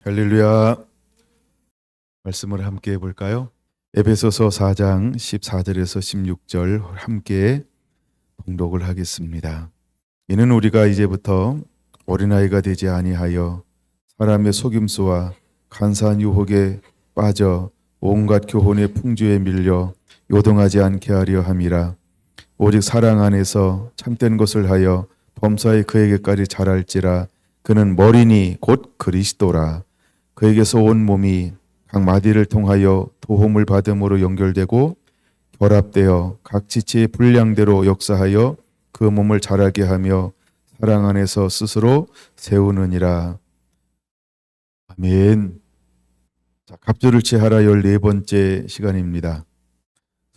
할렐루야. 말씀을 함께 해볼까요? 에베소서 4장 14절에서 16절 함께 봉독을 하겠습니다. 이는 우리가 이제부터 어린아이가 되지 아니하여 사람의 속임수와 간사한 유혹에 빠져 온갖 교훈의 풍조에 밀려 요동하지 않게 하려 함이라. 오직 사랑 안에서 참된 것을 하여 범사에 그에게까지 자랄지라. 그는 머리니 곧 그리스도라. 그에게서 온 몸이 각 마디를 통하여 도움을 받음으로 연결되고 결합되어 각 지체의 분량대로 역사하여 그 몸을 자라게 하며 사랑 안에서 스스로 세우느니라. 아멘. 자, 갑절을 취하라 14번째 시간입니다.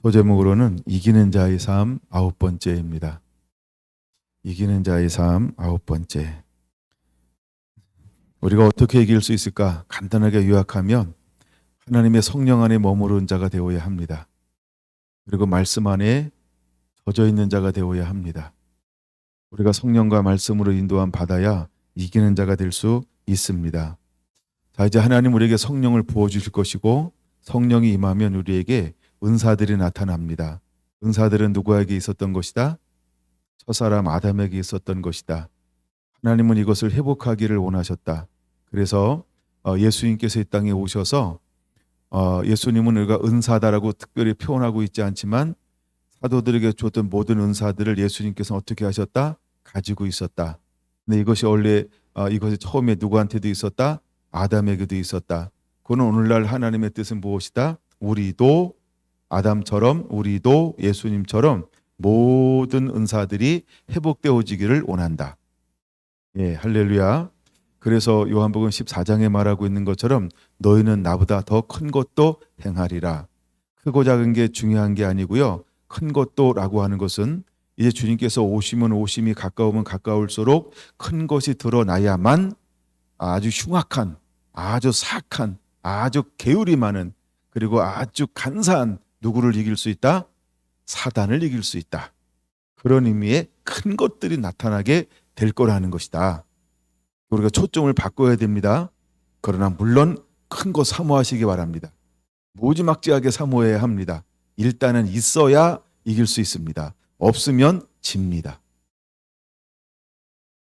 소제목으로는 이기는 자의 삶 9번째입니다. 이기는 자의 삶 9번째. 우리가 어떻게 이길 수 있을까? 간단하게 요약하면 하나님의 성령 안에 머무른 자가 되어야 합니다. 그리고 말씀 안에 젖어 있는 자가 되어야 합니다. 우리가 성령과 말씀으로 인도함 받아야 이기는 자가 될 수 있습니다. 자, 이제 하나님 우리에게 성령을 부어주실 것이고 성령이 임하면 우리에게 은사들이 나타납니다. 은사들은 누구에게 있었던 것이다? 첫사람 아담에게 있었던 것이다. 하나님은 이것을 회복하기를 원하셨다. 그래서 예수님께서 이 땅에 오셔서 예수님은 우리가 은사다라고 특별히 표현하고 있지 않지만 사도들에게 줬던 모든 은사들을 예수님께서 어떻게 하셨다? 가지고 있었다. 근데 이것이 원래 이것이 처음에 누구한테도 있었다? 아담에게도 있었다. 그는 오늘날 하나님의 뜻은 무엇이다? 우리도 아담처럼 우리도 예수님처럼 모든 은사들이 회복되어지기를 원한다. 예, 할렐루야. 그래서 요한복음 14장에 말하고 있는 것처럼 너희는 나보다 더 큰 것도 행하리라. 크고 작은 게 중요한 게 아니고요. 큰 것도라고 하는 것은 이제 주님께서 오시면 오심이 가까우면 가까울수록 큰 것이 드러나야만 아주 흉악한, 아주 사악한, 아주 계율이 많은 그리고 아주 간사한 누구를 이길 수 있다? 사단을 이길 수 있다. 그런 의미의 큰 것들이 나타나게 될 거라는 것이다. 우리가 초점을 바꿔야 됩니다. 그러나 물론 큰 거 사모하시기 바랍니다. 무지막지하게 사모해야 합니다. 일단은 있어야 이길 수 있습니다. 없으면 집니다.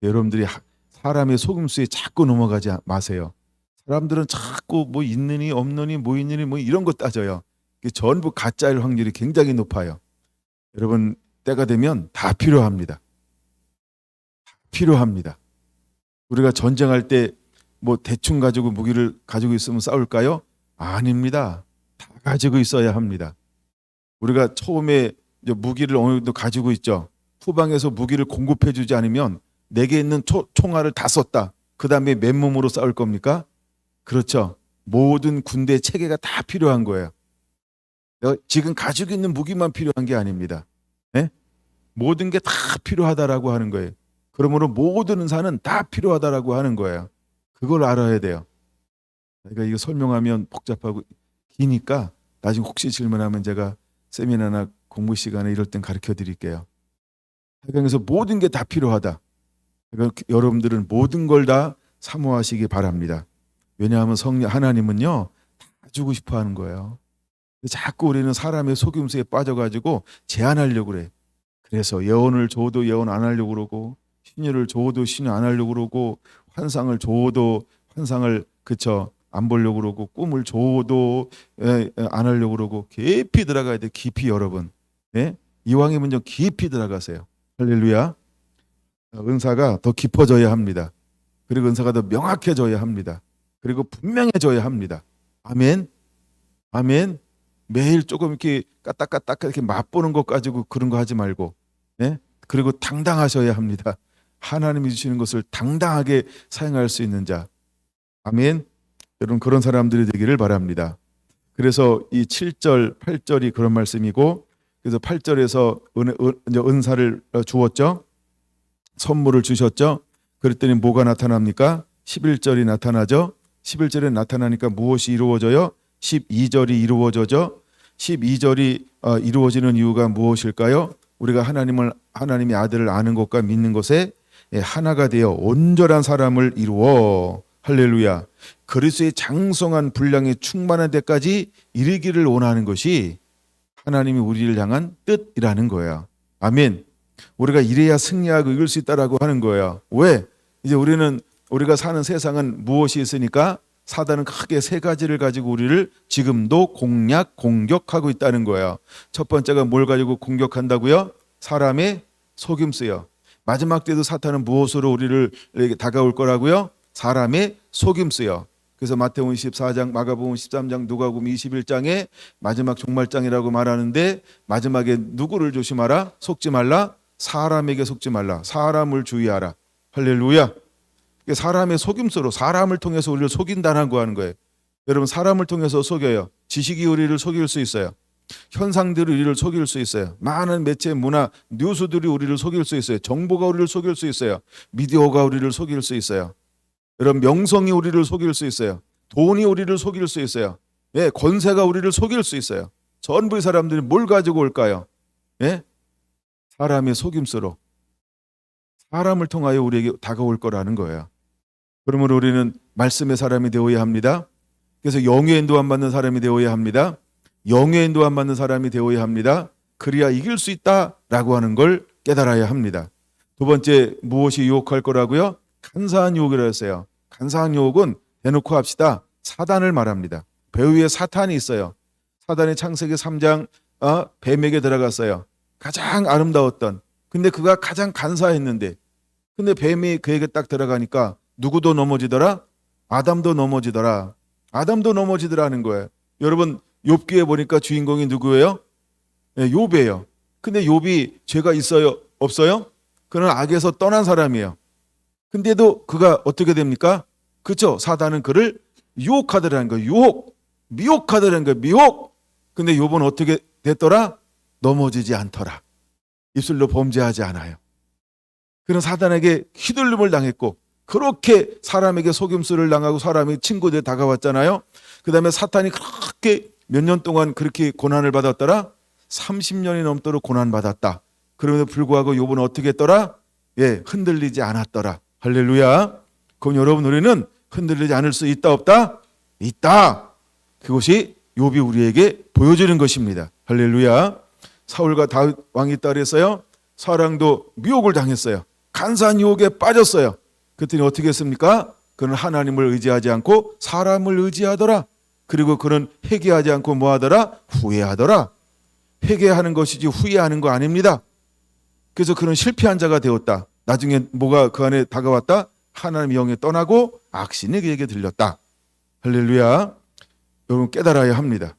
여러분들이 사람의 속임수에 자꾸 넘어가지 마세요. 사람들은 자꾸 뭐 있느니 없느니 뭐 있느니 뭐 이런 거 따져요. 전부 가짜일 확률이 굉장히 높아요. 여러분 때가 되면 다 필요합니다. 필요합니다. 우리가 전쟁할 때 뭐 대충 가지고 무기를 가지고 있으면 싸울까요? 아닙니다. 다 가지고 있어야 합니다. 우리가 처음에 무기를 어느 정도 가지고 있죠. 후방에서 무기를 공급해 주지 않으면 내게 있는 총알을 다 썼다. 그 다음에 맨몸으로 싸울 겁니까? 그렇죠. 모든 군대 체계가 다 필요한 거예요. 지금 가지고 있는 무기만 필요한 게 아닙니다. 네? 모든 게 다 필요하다라고 하는 거예요. 그러므로 모든 은사는 다 필요하다라고 하는 거예요. 그걸 알아야 돼요. 그러니까 이거 설명하면 복잡하고 기니까 나중에 혹시 질문하면 제가 세미나나 공부 시간에 이럴 땐 가르쳐 드릴게요. 그래서 모든 게 다 필요하다. 그러니까 여러분들은 모든 걸 다 사모하시기 바랍니다. 왜냐하면 하나님은요 다 주고 싶어 하는 거예요. 자꾸 우리는 사람의 속임수에 빠져가지고 제한하려고 그래. 그래서 예언을 줘도 예언 안 하려고 그러고 신유를 줘도 신유 안 하려고 그러고 환상을 줘도 환상을 안 보려고 그러고 꿈을 줘도 안 하려고 그러고 깊이 들어가야 돼. 깊이 여러분. 예? 이왕이면 좀 깊이 들어가세요. 할렐루야. 은사가 더 깊어져야 합니다. 그리고 은사가 더 명확해져야 합니다. 그리고 분명해져야 합니다. 아멘. 아멘. 매일 조금 이렇게 까딱까딱 이렇게 맛보는 것 가지고 그런 거 하지 말고, 예? 그리고 당당하셔야 합니다. 하나님이 주시는 것을 당당하게 사용할 수 있는 자. 아멘. 여러분 그런 사람들이 되기를 바랍니다. 그래서 이 7절, 8절이 그런 말씀이고, 그래서 8절에서 은사를 주었죠. 선물을 주셨죠. 그랬더니 뭐가 나타납니까? 11절이 나타나죠. 11절에 나타나니까 무엇이 이루어져요? 12절이 이루어져죠. 12절이 이루어지는 이유가 무엇일까요? 우리가 하나님의 아들을 아는 것과 믿는 것에 하나가 되어 온전한 사람을 이루어. 할렐루야. 그리스도의 장성한 분량에 충만한 데까지 이르기를 원하는 것이 하나님이 우리를 향한 뜻이라는 거야. 아멘. 우리가 이래야 승리하고 이길 수 있다라고 하는 거야. 왜? 이제 우리가 사는 세상은 무엇이 있으니까 사단은 크게 세 가지를 가지고 우리를 지금도 공격하고 있다는 거야. 첫 번째가 뭘 가지고 공격한다고요? 사람의 속임수요. 마지막 때도 사탄은 무엇으로 우리를 다가올 거라고요? 사람의 속임수요. 그래서 마태복음 24장, 마가복음 13장, 누가복음 21장에 마지막 종말장이라고 말하는데 마지막에 누구를 조심하라? 속지 말라? 사람에게 속지 말라. 사람을 주의하라. 할렐루야. 사람의 속임수로 사람을 통해서 우리를 속인다라고 하는 거예요. 여러분, 사람을 통해서 속여요. 지식이 우리를 속일 수 있어요. 현상들이 우리를 속일 수 있어요. 많은 매체, 문화, 뉴스들이 우리를 속일 수 있어요. 정보가 우리를 속일 수 있어요. 미디어가 우리를 속일 수 있어요. 여러분, 명성이 우리를 속일 수 있어요. 돈이 우리를 속일 수 있어요. 예, 권세가 우리를 속일 수 있어요. 전부의 사람들이 뭘 가지고 올까요? 예? 사람의 속임수로 사람을 통하여 우리에게 다가올 거라는 거예요. 그러므로 우리는 말씀의 사람이 되어야 합니다. 그래서 영의 인도 안 받는 사람이 되어야 합니다. 영의 인도 안 받는 사람이 되어야 합니다. 그래야 이길 수 있다라고 하는 걸 깨달아야 합니다. 두 번째, 무엇이 유혹할 거라고요? 간사한 유혹이라고 했어요. 간사한 유혹은 대놓고 합시다. 사단을 말합니다. 배 위에 사탄이 있어요. 사단이 창세기 3장 뱀에게 들어갔어요. 가장 아름다웠던, 근데 그가 가장 간사했는데, 근데 뱀이 그에게 딱 들어가니까 누구도 넘어지더라? 아담도 넘어지더라. 아담도 넘어지더라는 거예요. 여러분, 욥기에 보니까 주인공이 누구예요? 네, 욥이에요. 근데 욥이 죄가 있어요? 없어요? 그는 악에서 떠난 사람이에요. 근데도 그가 어떻게 됩니까? 그렇죠? 사단은 그를 유혹하더라는 거예요. 미혹하더라는 거예요. 미혹. 근데 욥은 어떻게 됐더라? 넘어지지 않더라. 입술로 범죄하지 않아요. 그는 사단에게 휘둘림을 당했고, 그렇게 사람에게 속임수를 당하고 사람이 친구들이 다가왔잖아요. 그 다음에 사탄이 그렇게 몇 년 동안 그렇게 고난을 받았더라? 30년이 넘도록 고난받았다. 그럼에도 불구하고 욥은 어떻게 했더라? 예, 흔들리지 않았더라. 할렐루야. 그럼 여러분, 우리는 흔들리지 않을 수 있다 없다? 있다. 그것이 욥이 우리에게 보여주는 것입니다. 할렐루야. 사울과 다윗 왕이 있다 그랬어요. 사랑도 미혹을 당했어요. 간사한 유혹에 빠졌어요. 그랬더니 어떻게 했습니까? 그는 하나님을 의지하지 않고 사람을 의지하더라. 그리고 그는 회개하지 않고 뭐하더라? 후회하더라. 회개하는 것이지 후회하는 거 아닙니다. 그래서 그는 실패한 자가 되었다. 나중에 뭐가 그 안에 다가왔다? 하나님의 영이 떠나고 악신이 그에게 들렸다. 할렐루야. 여러분, 깨달아야 합니다.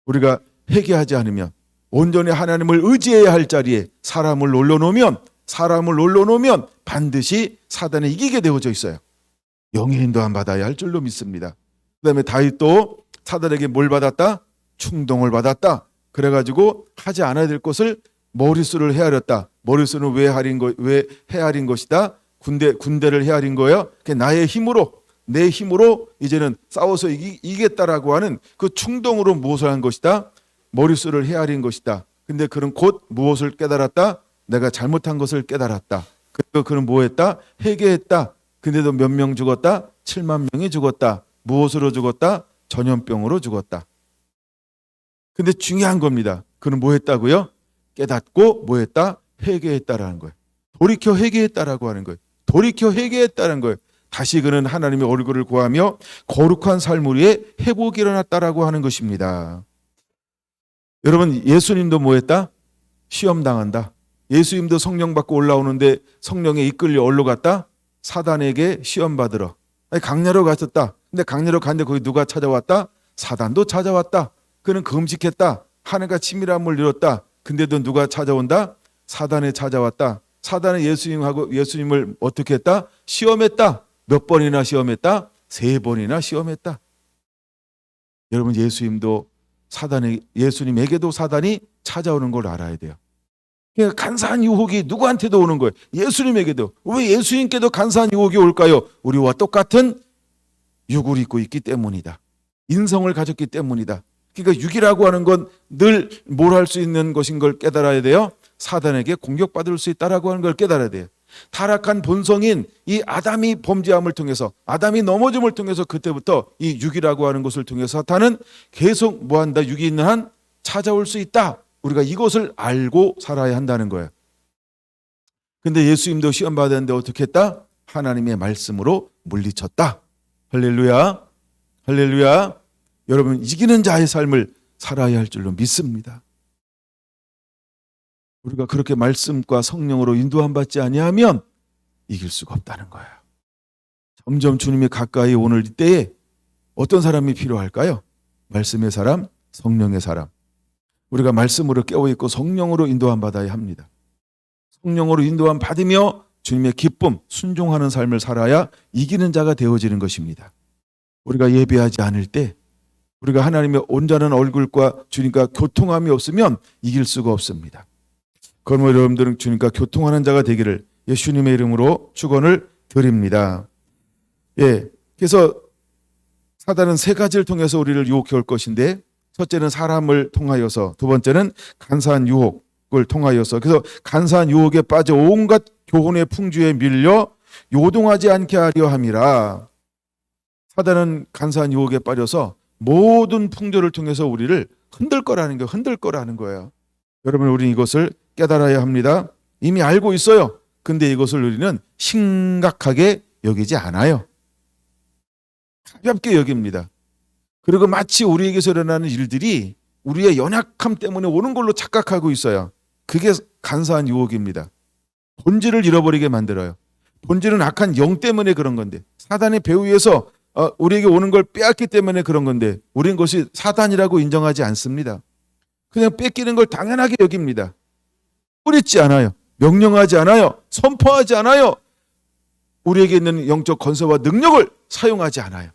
우리가 회개하지 않으면, 온전히 하나님을 의지해야 할 자리에 사람을 올려놓으면 반드시 사단에 이기게 되어져 있어요. 영의 인도함 받아야 할 줄로 믿습니다. 그 다음에 다윗도 사단에게 뭘 받았다? 충동을 받았다. 그래가지고 하지 않아야 될 것을 머릿수를 헤아렸다. 머릿수는 왜 헤아린 것이다? 군대를 헤아린 거예요. 나의 힘으로, 내 힘으로 이제는 싸워서 이기겠다라고 하는 그 충동으로 무엇을 한 것이다? 머릿수를 헤아린 것이다. 근데 그는 곧 무엇을 깨달았다? 내가 잘못한 것을 깨달았다. 그리고 그는 뭐 했다? 회개했다. 근데도 몇 명 죽었다? 7만 명이 죽었다. 무엇으로 죽었다? 전염병으로 죽었다. 근데 중요한 겁니다. 그는 뭐 했다고요? 깨닫고 뭐 했다? 회개했다라는 거예요. 돌이켜 회개했다라고 하는 거예요. 돌이켜 회개했다는 거예요. 다시 그는 하나님의 얼굴을 구하며 거룩한 삶을 위해 회복이 일어났다라고 하는 것입니다. 여러분, 예수님도 뭐 했다? 시험 당한다. 예수님도 성령 받고 올라오는데 성령에 이끌려 어디로 갔다? 사단에게 시험 받으러. 강야로 갔었다. 근데 강야로 갔는데 거기 누가 찾아왔다? 사단도 찾아왔다. 그는 금식했다. 하늘과 치밀함을 이뤘다. 근데도 누가 찾아온다? 사단이 찾아왔다. 사단은 예수님을 어떻게 했다? 시험했다. 몇 번이나 시험했다? 3번이나 시험했다. 여러분, 예수님에게도 사단이 찾아오는 걸 알아야 돼요. 그러니까 간사한 유혹이 누구한테도 오는 거예요. 예수님에게도. 왜 예수님께도 간사한 유혹이 올까요? 우리와 똑같은 육을 입고 있기 때문이다. 인성을 가졌기 때문이다. 그러니까 육이라고 하는 건 늘 뭘 할 수 있는 것인 걸 깨달아야 돼요. 사단에게 공격받을 수 있다라고 하는 걸 깨달아야 돼요. 타락한 본성인 이 아담이 범죄함을 통해서, 아담이 넘어짐을 통해서 그때부터 이 육이라고 하는 것을 통해서 사탄은 계속 뭐한다? 육이 있는 한 찾아올 수 있다. 우리가 이것을 알고 살아야 한다는 거예요. 근데 예수님도 시험 받았는데 어떻게 했다? 하나님의 말씀으로 물리쳤다. 할렐루야. 할렐루야. 여러분, 이기는 자의 삶을 살아야 할 줄로 믿습니다. 우리가 그렇게 말씀과 성령으로 인도함 받지 아니하면 이길 수가 없다는 거예요. 점점 주님이 가까이 오는 이때에 어떤 사람이 필요할까요? 말씀의 사람, 성령의 사람. 우리가 말씀으로 깨어있고 성령으로 인도함 받아야 합니다. 성령으로 인도함 받으며 주님의 기쁨, 순종하는 삶을 살아야 이기는 자가 되어지는 것입니다. 우리가 예배하지 않을 때, 우리가 하나님의 온전한 얼굴과 주님과 교통함이 없으면 이길 수가 없습니다. 그러므로 여러분들은 주님과 교통하는 자가 되기를 예수님의 이름으로 축원을 드립니다. 그래서 사단은 세 가지를 통해서 우리를 유혹해 올 것인데, 첫째는 사람을 통하여서, 두 번째는 간사한 유혹을 통하여서, 그래서 간사한 유혹에 빠져 온갖 교훈의 풍주에 밀려 요동하지 않게 하려 함이라. 사단은 간사한 유혹에 빠져서 모든 풍조를 통해서 우리를 흔들 거라는 거예요. 여러분, 우리는 이것을 깨달아야 합니다. 이미 알고 있어요. 근데 이것을 우리는 심각하게 여기지 않아요. 가볍게 여깁니다. 그리고 마치 우리에게서 일어나는 일들이 우리의 연약함 때문에 오는 걸로 착각하고 있어요. 그게 간사한 유혹입니다. 본질을 잃어버리게 만들어요. 본질은 악한 영 때문에 그런 건데, 사단의 배후에서 우리에게 오는 걸 빼앗기 때문에 그런 건데, 우린 그것이 사단이라고 인정하지 않습니다. 그냥 뺏기는 걸 당연하게 여깁니다. 뿌리지 않아요. 명령하지 않아요. 선포하지 않아요. 우리에게 있는 영적 권세와 능력을 사용하지 않아요.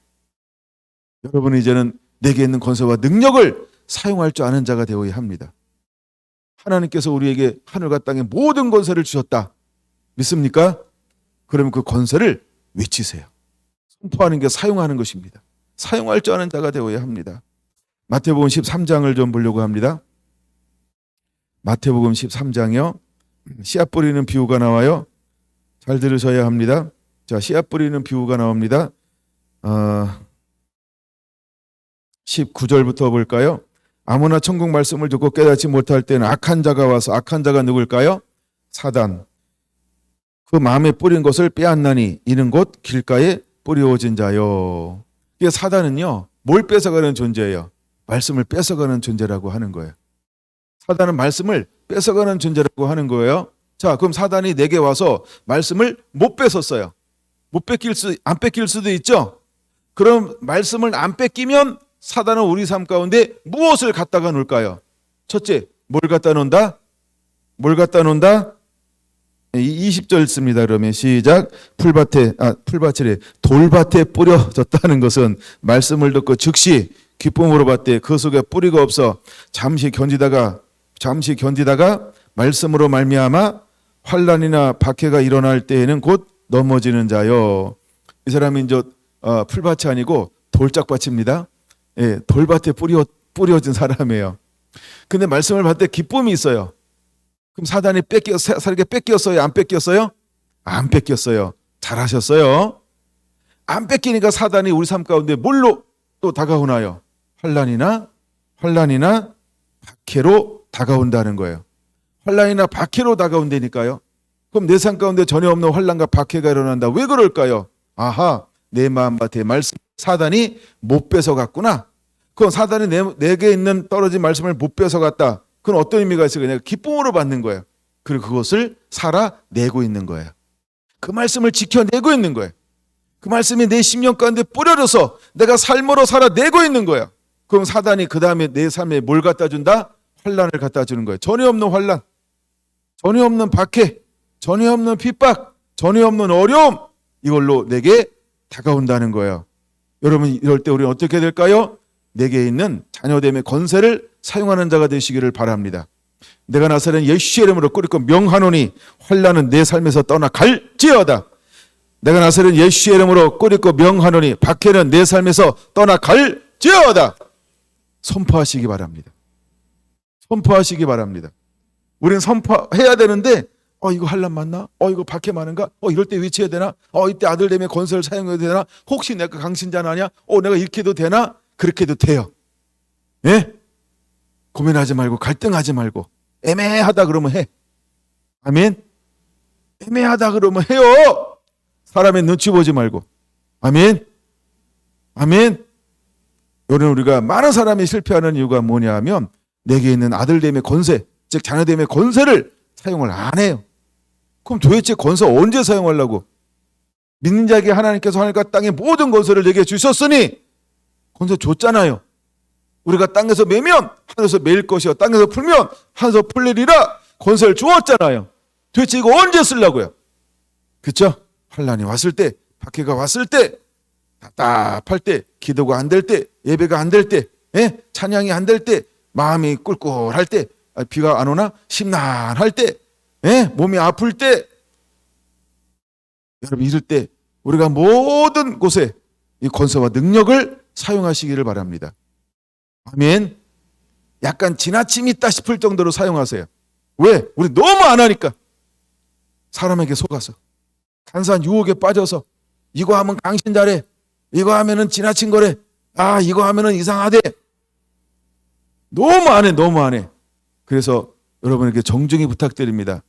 여러분은 이제는 내게 있는 권세와 능력을 사용할 줄 아는 자가 되어야 합니다. 하나님께서 우리에게 하늘과 땅의 모든 권세를 주셨다. 믿습니까? 그러면 그 권세를 외치세요. 선포하는 게 사용하는 것입니다. 사용할 줄 아는 자가 되어야 합니다. 마태복음 13장을 좀 보려고 합니다. 마태복음 13장이요. 씨앗 뿌리는 비유가 나와요. 잘 들으셔야 합니다. 자, 씨앗 뿌리는 비유가 나옵니다. 19절부터 볼까요? 아무나 천국 말씀을 듣고 깨닫지 못할 때는 악한 자가 와서, 악한 자가 누굴까요? 사단. 그 마음에 뿌린 것을 빼앗나니 이는 곧 길가에 뿌려진 자요. 이게 사단은요, 뭘 뺏어가는 존재예요? 말씀을 뺏어가는 존재라고 하는 거예요. 사단은 말씀을 뺏어가는 존재라고 하는 거예요. 자, 그럼 사단이 내게 와서 말씀을 못 뺏었어요. 안 뺏길 수도 있죠. 그럼 말씀을 안 뺏기면 사단은 우리 삶 가운데 무엇을 갖다가 놓을까요? 첫째, 뭘 갖다 놓는다? 20절 씁니다. 그러면 시작. 풀밭이래. 돌밭에 뿌려졌다는 것은 말씀을 듣고 즉시 기쁨으로 받되 그 속에 뿌리가 없어 잠시 견디다가 말씀으로 말미암아 환난이나 박해가 일어날 때에는 곧 넘어지는 자요. 이 사람이 이제 풀밭이 아니고 돌짝밭입니다. 돌밭에 뿌려진 사람이에요. 근데 말씀을 받을 때 기쁨이 있어요. 그럼 사단이 살게 뺏겼어요? 안 뺏겼어요? 안 뺏겼어요. 잘하셨어요. 안 뺏기니까 사단이 우리 삶 가운데 뭘로 또 다가오나요? 환난이나 박해로 다가온다는 거예요. 환난이나 박해로 다가온다니까요. 그럼 내 삶 가운데 전혀 없는 환난과 박해가 일어난다. 왜 그럴까요? 아하, 내 마음밭에 말씀 사단이 못 뺏어갔구나. 그럼 사단이 내게 있는 떨어진 말씀을 못 뺏어갔다. 그건 어떤 의미가 있어요? 그냥 기쁨으로 받는 거예요. 그리고 그것을 살아내고 있는 거예요. 그 말씀을 지켜내고 있는 거예요. 그 말씀이 내 심령 가운데 뿌려져서 내가 삶으로 살아내고 있는 거예요. 그럼 사단이 그 다음에 내 삶에 뭘 갖다 준다? 환난을 갖다 주는 거예요. 전혀 없는 환난, 전혀 없는 박해, 전혀 없는 핍박, 전혀 없는 어려움, 이걸로 내게 다가온다는 거예요. 여러분, 이럴 때 우리는 어떻게 될까요? 내게 있는 자녀됨의 권세를 사용하는 자가 되시기를 바랍니다. 내가 나서는 예수의 이름으로 꾸짖고 명하노니 환난은 내 삶에서 떠나갈지어다. 내가 나서는 예수의 이름으로 꾸짖고 명하노니 박해는 내 삶에서 떠나갈지어다. 선포하시기 바랍니다. 선포하시기 바랍니다. 우리는 선포해야 되는데 이거 환난 맞나? 이거 박해 많은가? 이럴 때 위치해야 되나? 이때 아들 되면 권세를 사용해도 되나? 혹시 내가 강신자는 아니야? 내가 이렇게 해도 되나? 그렇게 해도 돼요. 예? 고민하지 말고 갈등하지 말고 애매하다 그러면 해. 아멘. 애매하다 그러면 해요. 사람의 눈치 보지 말고. 아멘. 아멘. 여러분, 우리가 많은 사람이 실패하는 이유가 뭐냐 하면 내게 있는 아들됨의 권세, 즉 자녀됨의 권세를 사용을 안 해요. 그럼 도대체 권세 언제 사용하려고? 믿는 자에게 하나님께서 하늘과 땅의 모든 권세를 내게 주셨으니 권세 줬잖아요. 우리가 땅에서 매면 하늘에서 매일 것이요 땅에서 풀면 하늘에서 풀리리라 권세를 주었잖아요. 도대체 이거 언제 쓰려고요? 그렇죠? 환난이 왔을 때, 박해가 왔을 때, 답답할 때, 기도가 안 될 때, 예배가 안 될 때, 찬양이 안 될 때, 마음이 꿀꿀할 때, 비가 안 오나 심란할 때, 몸이 아플 때, 여러분 이럴 때 우리가 모든 곳에 이 권세와 능력을 사용하시기를 바랍니다. 아멘. 약간 지나침이 있다 싶을 정도로 사용하세요. 왜? 우리 너무 안 하니까. 사람에게 속아서 간사한 유혹에 빠져서 이거 하면 강신자래, 이거 하면은 지나친 거래, 이거 하면은 이상하대. 너무 안 해. 그래서 여러분에게 정중히 부탁드립니다.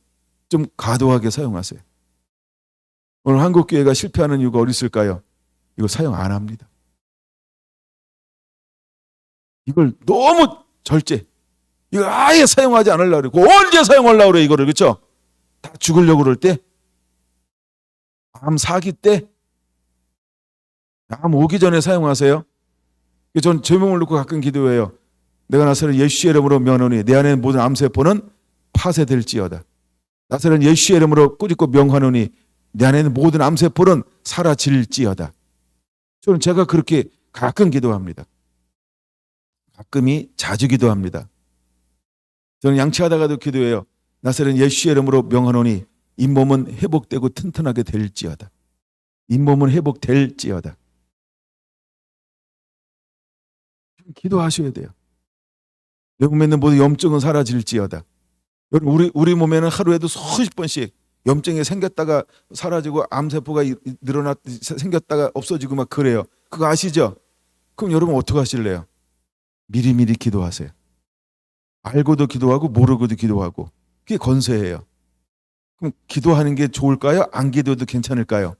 좀 과도하게 사용하세요. 오늘 한국교회가 실패하는 이유가 어디 있을까요? 이거 사용 안 합니다. 이걸 너무 절제, 이걸 아예 사용하지 않으려고 그러고 언제 사용하려고 그래 이거를. 그렇죠? 다 죽으려고 그럴 때, 암 사기 때, 암 오기 전에 사용하세요. 전 제 몸을 놓고 가끔 기도해요. 내가 나서는 예수의 이름으로 명하노니 내 안에 모든 암세포는 파쇄될지어다. 나서는 예수의 이름으로 꾸짖고 명하노니 내 안에 있는 모든 암세포는 사라질지어다. 저는 제가 그렇게 가끔 기도합니다. 가끔이 자주 기도합니다. 저는 양치하다가도 기도해요. 나서는 예수의 이름으로 명하노니 잇몸은 회복되고 튼튼하게 될지어다. 잇몸은 회복될지어다. 기도하셔야 돼요. 내 몸에 있는 모든 염증은 사라질지어다. 여러분, 우리 몸에는 하루에도 수십 번씩 염증이 생겼다가 사라지고 암세포가 생겼다가 없어지고 막 그래요. 그거 아시죠? 그럼 여러분 어떻게 하실래요? 미리미리 기도하세요. 알고도 기도하고 모르고도 기도하고. 그게 권세예요. 그럼 기도하는 게 좋을까요? 안 기도해도 괜찮을까요?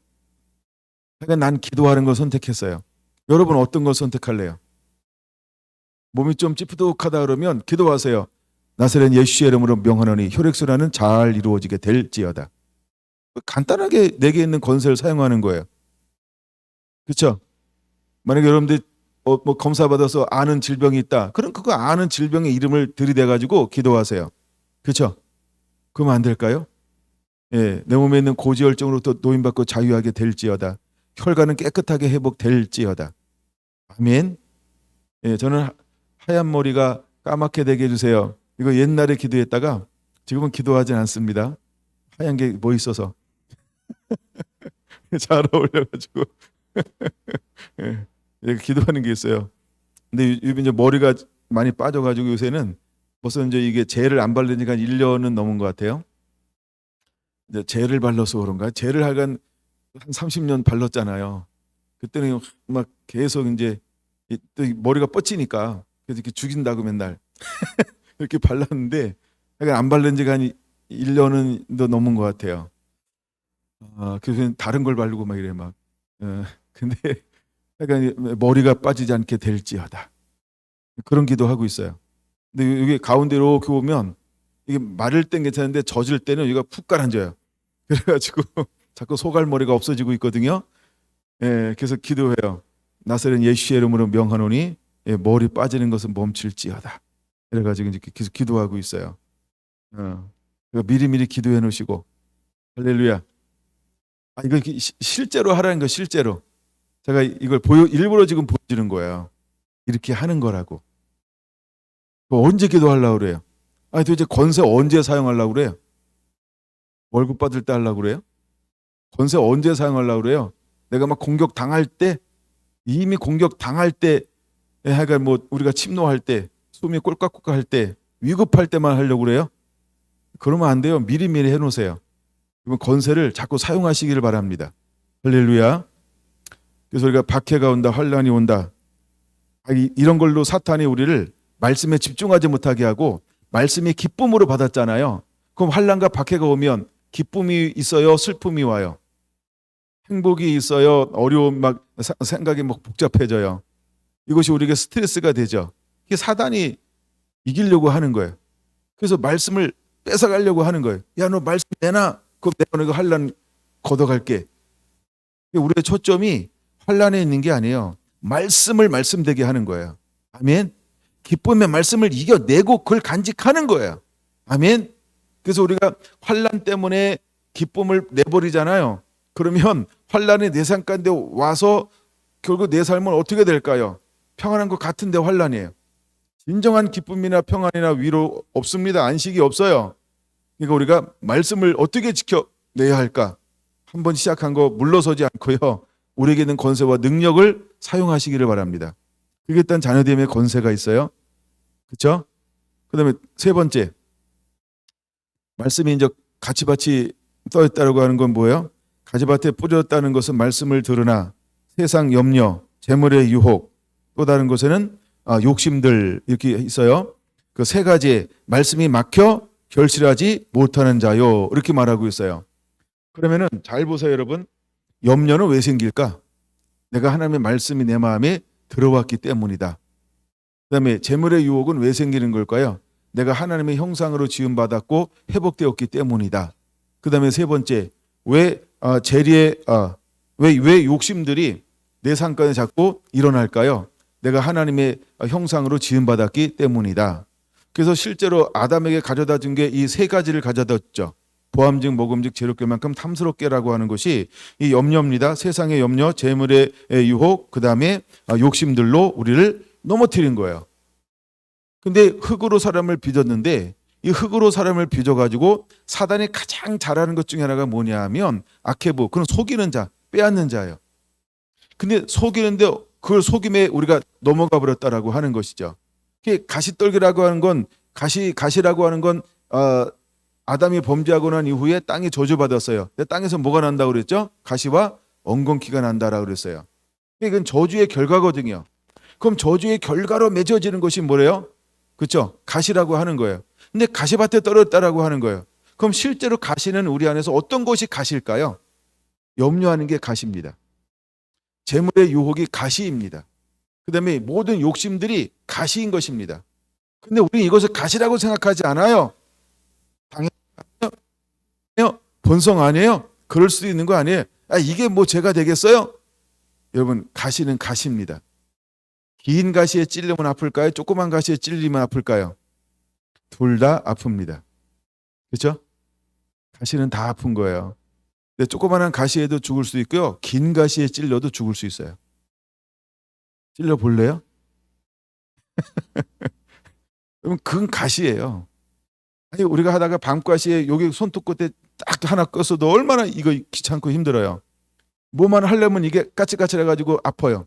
그러니까 난 기도하는 걸 선택했어요. 여러분 어떤 걸 선택할래요? 몸이 좀 찌뿌둥하다 그러면 기도하세요. 나사렛 예수의 이름으로 명하노니 혈액순환은 잘 이루어지게 될지어다. 간단하게 내게 있는 권세를 사용하는 거예요. 그렇죠? 만약에 여러분들 뭐 검사 받아서 아는 질병이 있다. 그럼 그거 아는 질병의 이름을 들이대 가지고 기도하세요. 그렇죠? 그러면 안 될까요? 내 몸에 있는 고지혈증으로부터 노인받고 자유하게 될지어다. 혈관은 깨끗하게 회복될지어다. 아멘. 저는 하얀 머리가 까맣게 되게 해주세요. 이거 옛날에 기도했다가 지금은 기도하진 않습니다. 하얀 게 뭐 있어서 잘 어울려가지고 기도하는 게 있어요. 근데 이제 머리가 많이 빠져가지고 요새는 벌써 이제 이게 젤을 안 바른 지가 1년은 넘은 것 같아요. 이제 젤을 발라서 그런가? 젤을 하여간 한 30년 발랐잖아요. 그때는 막 계속 이제 또 머리가 뻗치니까 그래서 이렇게 죽인다고 맨날 이렇게 발랐는데 안 바른 지가 한 1년은 더 넘은 것 같아요. 그래서 다른 걸 바르고 막 이래 막. 근데 약간 머리가 빠지지 않게 될지어다. 그런 기도하고 있어요. 근데 여기 가운데로 이렇게 오면 이게 마를 땐 괜찮은데 젖을 때는 여기가 푹 가라앉아요. 그래가지고 자꾸 소갈머리가 없어지고 있거든요. 그래서 기도해요. 나사렛 예수의 이름으로 명하노니 머리 빠지는 것은 멈출지어다. 그래가지고 이제 계속 기도하고 있어요. 미리미리 기도해 놓으시고 할렐루야. 이거 실제로 하라는 거 실제로. 제가 이걸 일부러 지금 보여주는 거예요. 이렇게 하는 거라고. 언제 기도하려고 그래요? 도대체 권세 언제 사용하려고 그래요? 월급 받을 때 하려고 그래요? 권세 언제 사용하려고 그래요? 내가 막 공격 당할 때, 이미 공격 당할 때, 하여간 뭐 우리가 침노할 때, 숨이 꼴깍꼴깍 할 때, 위급할 때만 하려고 그래요? 그러면 안 돼요. 미리미리 해놓으세요. 이번 권세를 자꾸 사용하시기를 바랍니다. 할렐루야. 그래서 우리가 박해가 온다, 환란이 온다, 이런 걸로 사탄이 우리를 말씀에 집중하지 못하게 하고, 말씀이 기쁨으로 받았잖아요. 그럼 환란과 박해가 오면 기쁨이 있어요, 슬픔이 와요? 행복이 있어요, 어려움, 막 생각이 막 복잡해져요? 이것이 우리에게 스트레스가 되죠. 이게 사단이 이기려고 하는 거예요. 그래서 말씀을 뺏어가려고 하는 거예요. 야, 너 말씀 내놔. 그럼 내가 이거 환란 걷어갈게. 우리의 초점이 환란에 있는 게 아니에요. 말씀을 말씀되게 하는 거예요. 아멘. 기쁨의 말씀을 이겨내고 그걸 간직하는 거예요. 아멘. 그래서 우리가 환란 때문에 기쁨을 내버리잖아요. 그러면 환란이 내 삶 가운데 와서 결국 내 삶은 어떻게 될까요? 평안한 것 같은데 환란이에요. 진정한 기쁨이나 평안이나 위로 없습니다. 안식이 없어요. 그러니까 우리가 말씀을 어떻게 지켜내야 할까? 한번 시작한 거 물러서지 않고요, 우리에게 있는 권세와 능력을 사용하시기를 바랍니다. 그게 일단 자녀됨의 권세가 있어요. 그렇죠? 그다음에 세 번째, 말씀이 이제 가지밭이 떠있다고 하는 건 뭐예요? 가지밭에 뿌렸다는 것은 말씀을 들으나 세상 염려, 재물의 유혹, 또 다른 곳에는 욕심들 이렇게 있어요. 그 세 가지 말씀이 막혀 결실하지 못하는 자요, 이렇게 말하고 있어요. 그러면은 잘 보세요, 여러분. 염려는 왜 생길까? 내가 하나님의 말씀이 내 마음에 들어왔기 때문이다. 그다음에 재물의 유혹은 왜 생기는 걸까요? 내가 하나님의 형상으로 지음받았고 회복되었기 때문이다. 그다음에 세 번째, 왜 재리의 왜 욕심들이 내 삶 가운데 자꾸 일어날까요? 내가 하나님의 형상으로 지음받았기 때문이다. 그래서 실제로 아담에게 가져다 준 게 이 세 가지를 가져다 줬죠. 보암직, 먹음직, 재롭게만큼 탐스럽게라고 하는 것이 이 염려입니다. 세상의 염려, 재물의 유혹, 그 다음에 욕심들로 우리를 넘어뜨린 거예요. 근데 흙으로 사람을 빚었는데, 이 흙으로 사람을 빚어가지고 사단이 가장 잘하는 것 중에 하나가 뭐냐 하면 아케부, 그건 속이는 자, 빼앗는 자예요. 근데 속이는데 그걸 속임에 우리가 넘어가 버렸다라고 하는 것이죠. 가시떨기라고 하는 건, 가시라고 하는 건 아담이 범죄하고 난 이후에 땅이 저주받았어요. 근데 땅에서 뭐가 난다고 그랬죠? 가시와 엉겅퀴가 난다라고 그랬어요. 이건 저주의 결과거든요. 그럼 저주의 결과로 맺어지는 것이 뭐래요? 그렇죠? 가시라고 하는 거예요. 근데 가시밭에 떨어졌다라고 하는 거예요. 그럼 실제로 가시는 우리 안에서 어떤 것이 가시일까요? 염려하는 게 가시입니다. 재물의 유혹이 가시입니다. 그 다음에 모든 욕심들이 가시인 것입니다. 근데 우리는 이것을 가시라고 생각하지 않아요. 당연히 본성 아니에요? 그럴 수도 있는 거 아니에요? 이게 뭐 죄가 되겠어요? 여러분, 가시는 가시입니다. 긴 가시에 찔리면 아플까요? 조그만 가시에 찔리면 아플까요? 둘 다 아픕니다. 그렇죠? 가시는 다 아픈 거예요. 근데 조그만한 가시에도 죽을 수 있고요, 긴 가시에 찔려도 죽을 수 있어요. 찔려 볼래요? 그럼 그건 가시예요. 아니, 우리가 하다가 밤가시에 여기 손톱 끝에 딱 하나 껐어도 얼마나 이거 귀찮고 힘들어요. 뭐만 하려면 이게 까칠까칠해가지고 아파요.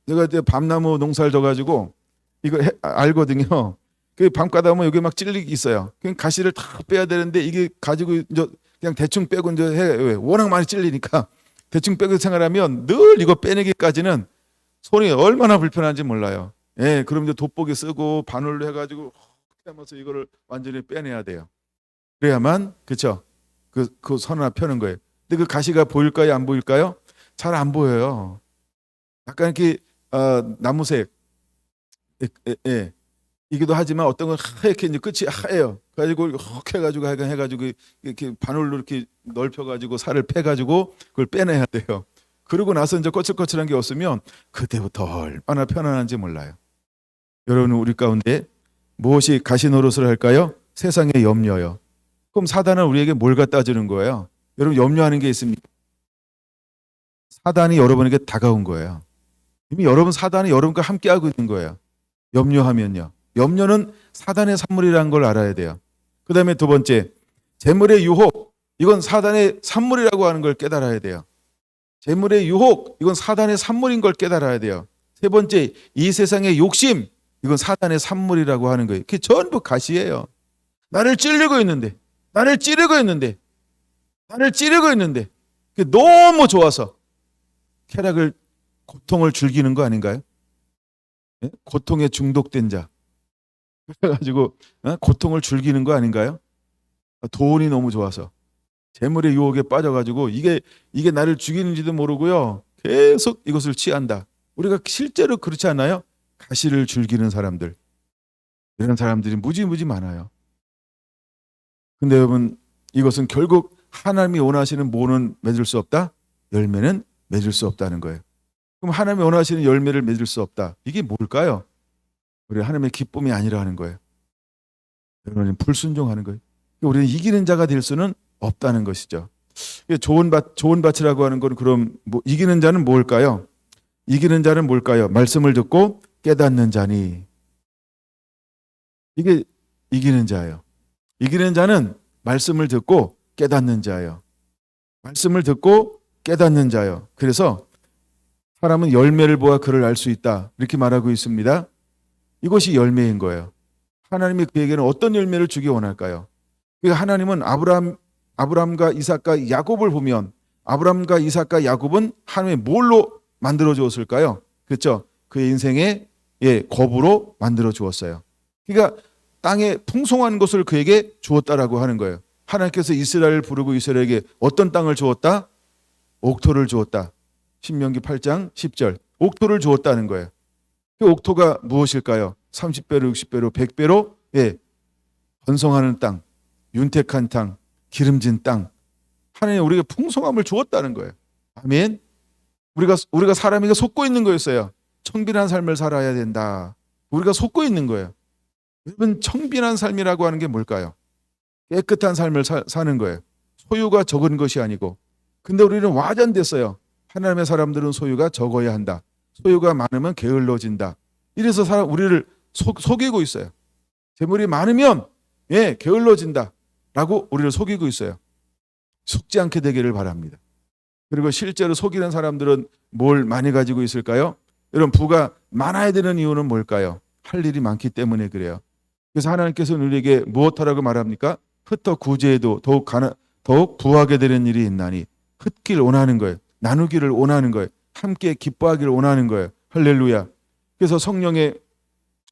내가 이제 밤나무 농사를 져가지고 이거 알거든요. 그 밤 가다 보면 여기 막 찔리기 있어요. 그냥 가시를 다 빼야 되는데 이게 가지고 이제 그냥 대충 빼고 이제 왜? 워낙 많이 찔리니까 대충 빼고 생활하면 늘 이거 빼내기까지는 손이 얼마나 불편한지 몰라요. 예, 그럼 이제 돋보기 쓰고 바늘로 해가지고 하면서 이거를 완전히 빼내야 돼요. 그래야만, 그렇죠? 그 선 하나 펴는 거예요. 근데 그 가시가 보일까요, 안 보일까요? 잘 안 보여요. 약간 이렇게 나무색, 이기도 하지만 어떤 건 하얗게 이제 끝이 하얘요. 그래가지고 이렇게 해가지고 해가지고 이렇게 바늘로 이렇게 넓혀가지고 살을 패가지고 그걸 빼내야 돼요. 그러고 나서 이제 거칠거칠한 게 없으면 그때부터 얼마나 편안한지 몰라요. 여러분, 우리 가운데 무엇이 가시 노릇을 할까요? 세상의 염려요. 그럼 사단은 우리에게 뭘 갖다 주는 거예요? 여러분, 염려하는 게 있습니까? 사단이 여러분에게 다가온 거예요. 이미 사단이 여러분과 함께하고 있는 거예요. 염려하면요. 염려는 사단의 산물이라는 걸 알아야 돼요. 그 다음에 두 번째, 재물의 유혹. 이건 사단의 산물이라고 하는 걸 깨달아야 돼요. 재물의 유혹, 이건 사단의 산물인 걸 깨달아야 돼요. 세 번째, 이 세상의 욕심, 이건 사단의 산물이라고 하는 거예요. 그게 전부 가시예요. 나를 찌르고 있는데, 나를 찌르고 있는데, 나를 찌르고 있는데, 그게 너무 좋아서 쾌락을, 고통을 즐기는 거 아닌가요? 예? 고통에 중독된 자. 그래가지고 고통을 즐기는 거 아닌가요? 돈이 너무 좋아서 재물의 유혹에 빠져가지고 이게 나를 죽이는지도 모르고요. 계속 이것을 취한다. 우리가 실제로 그렇지 않나요? 가시를 즐기는 사람들, 이런 사람들이 무지무지 많아요. 근데 여러분, 이것은 결국 하나님이 원하시는 모는 맺을 수 없다? 열매는 맺을 수 없다는 거예요. 그럼 하나님이 원하시는 열매를 맺을 수 없다. 이게 뭘까요? 우리 하나님의 기쁨이 아니라 하는 거예요. 여러분은 불순종하는 거예요. 우리는 이기는 자가 될 수는 없다는 것이죠. 좋은 밭이라고 하는 건 그럼 이기는 자는 뭘까요? 이기는 자는 뭘까요? 말씀을 듣고 깨닫는 자니. 이게 이기는 자예요. 이기는 자는 말씀을 듣고 깨닫는 자예요. 말씀을 듣고 깨닫는 자예요. 그래서 사람은 열매를 보아 그를 알 수 있다. 이렇게 말하고 있습니다. 이것이 열매인 거예요. 하나님이 그에게는 어떤 열매를 주기 원할까요? 그러니까 하나님은 아브라함과 이삭과 야곱을 보면 아브라함과 이삭과 야곱은 하나님의 뭘로 만들어 주었을까요? 그렇죠? 그의 인생의 겁으로 만들어 주었어요. 그러니까 땅에 풍성한 것을 그에게 주었다라고 하는 거예요. 하나님께서 이스라엘을 부르고 이스라엘에게 어떤 땅을 주었다? 옥토를 주었다. 신명기 8장 10절. 옥토를 주었다는 거예요. 그 옥토가 무엇일까요? 30배로 60배로 100배로 번성하는 땅, 윤택한 땅, 기름진 땅. 하나님 우리에게 풍성함을 주었다는 거예요. 아멘. 우리가 사람에게 속고 있는 거였어요. 청빈한 삶을 살아야 된다. 우리가 속고 있는 거예요. 여러분, 청빈한 삶이라고 하는 게 뭘까요? 깨끗한 삶을 사는 거예요. 소유가 적은 것이 아니고. 근데 우리는 와전됐어요. 하나님의 사람들은 소유가 적어야 한다. 소유가 많으면 게을러진다. 이래서 우리를 속이고 있어요. 재물이 많으면 게을러진다 라고 우리를 속이고 있어요. 속지 않게 되기를 바랍니다. 그리고 실제로 속이는 사람들은 뭘 많이 가지고 있을까요? 여러분, 부가 많아야 되는 이유는 뭘까요? 할 일이 많기 때문에 그래요. 그래서 하나님께서는 우리에게 무엇하라고 말합니까? 흩어 구제해도 더욱 부하게 되는 일이 있나니. 흩기를 원하는 거예요. 나누기를 원하는 거예요. 함께 기뻐하기를 원하는 거예요. 할렐루야. 그래서 성령의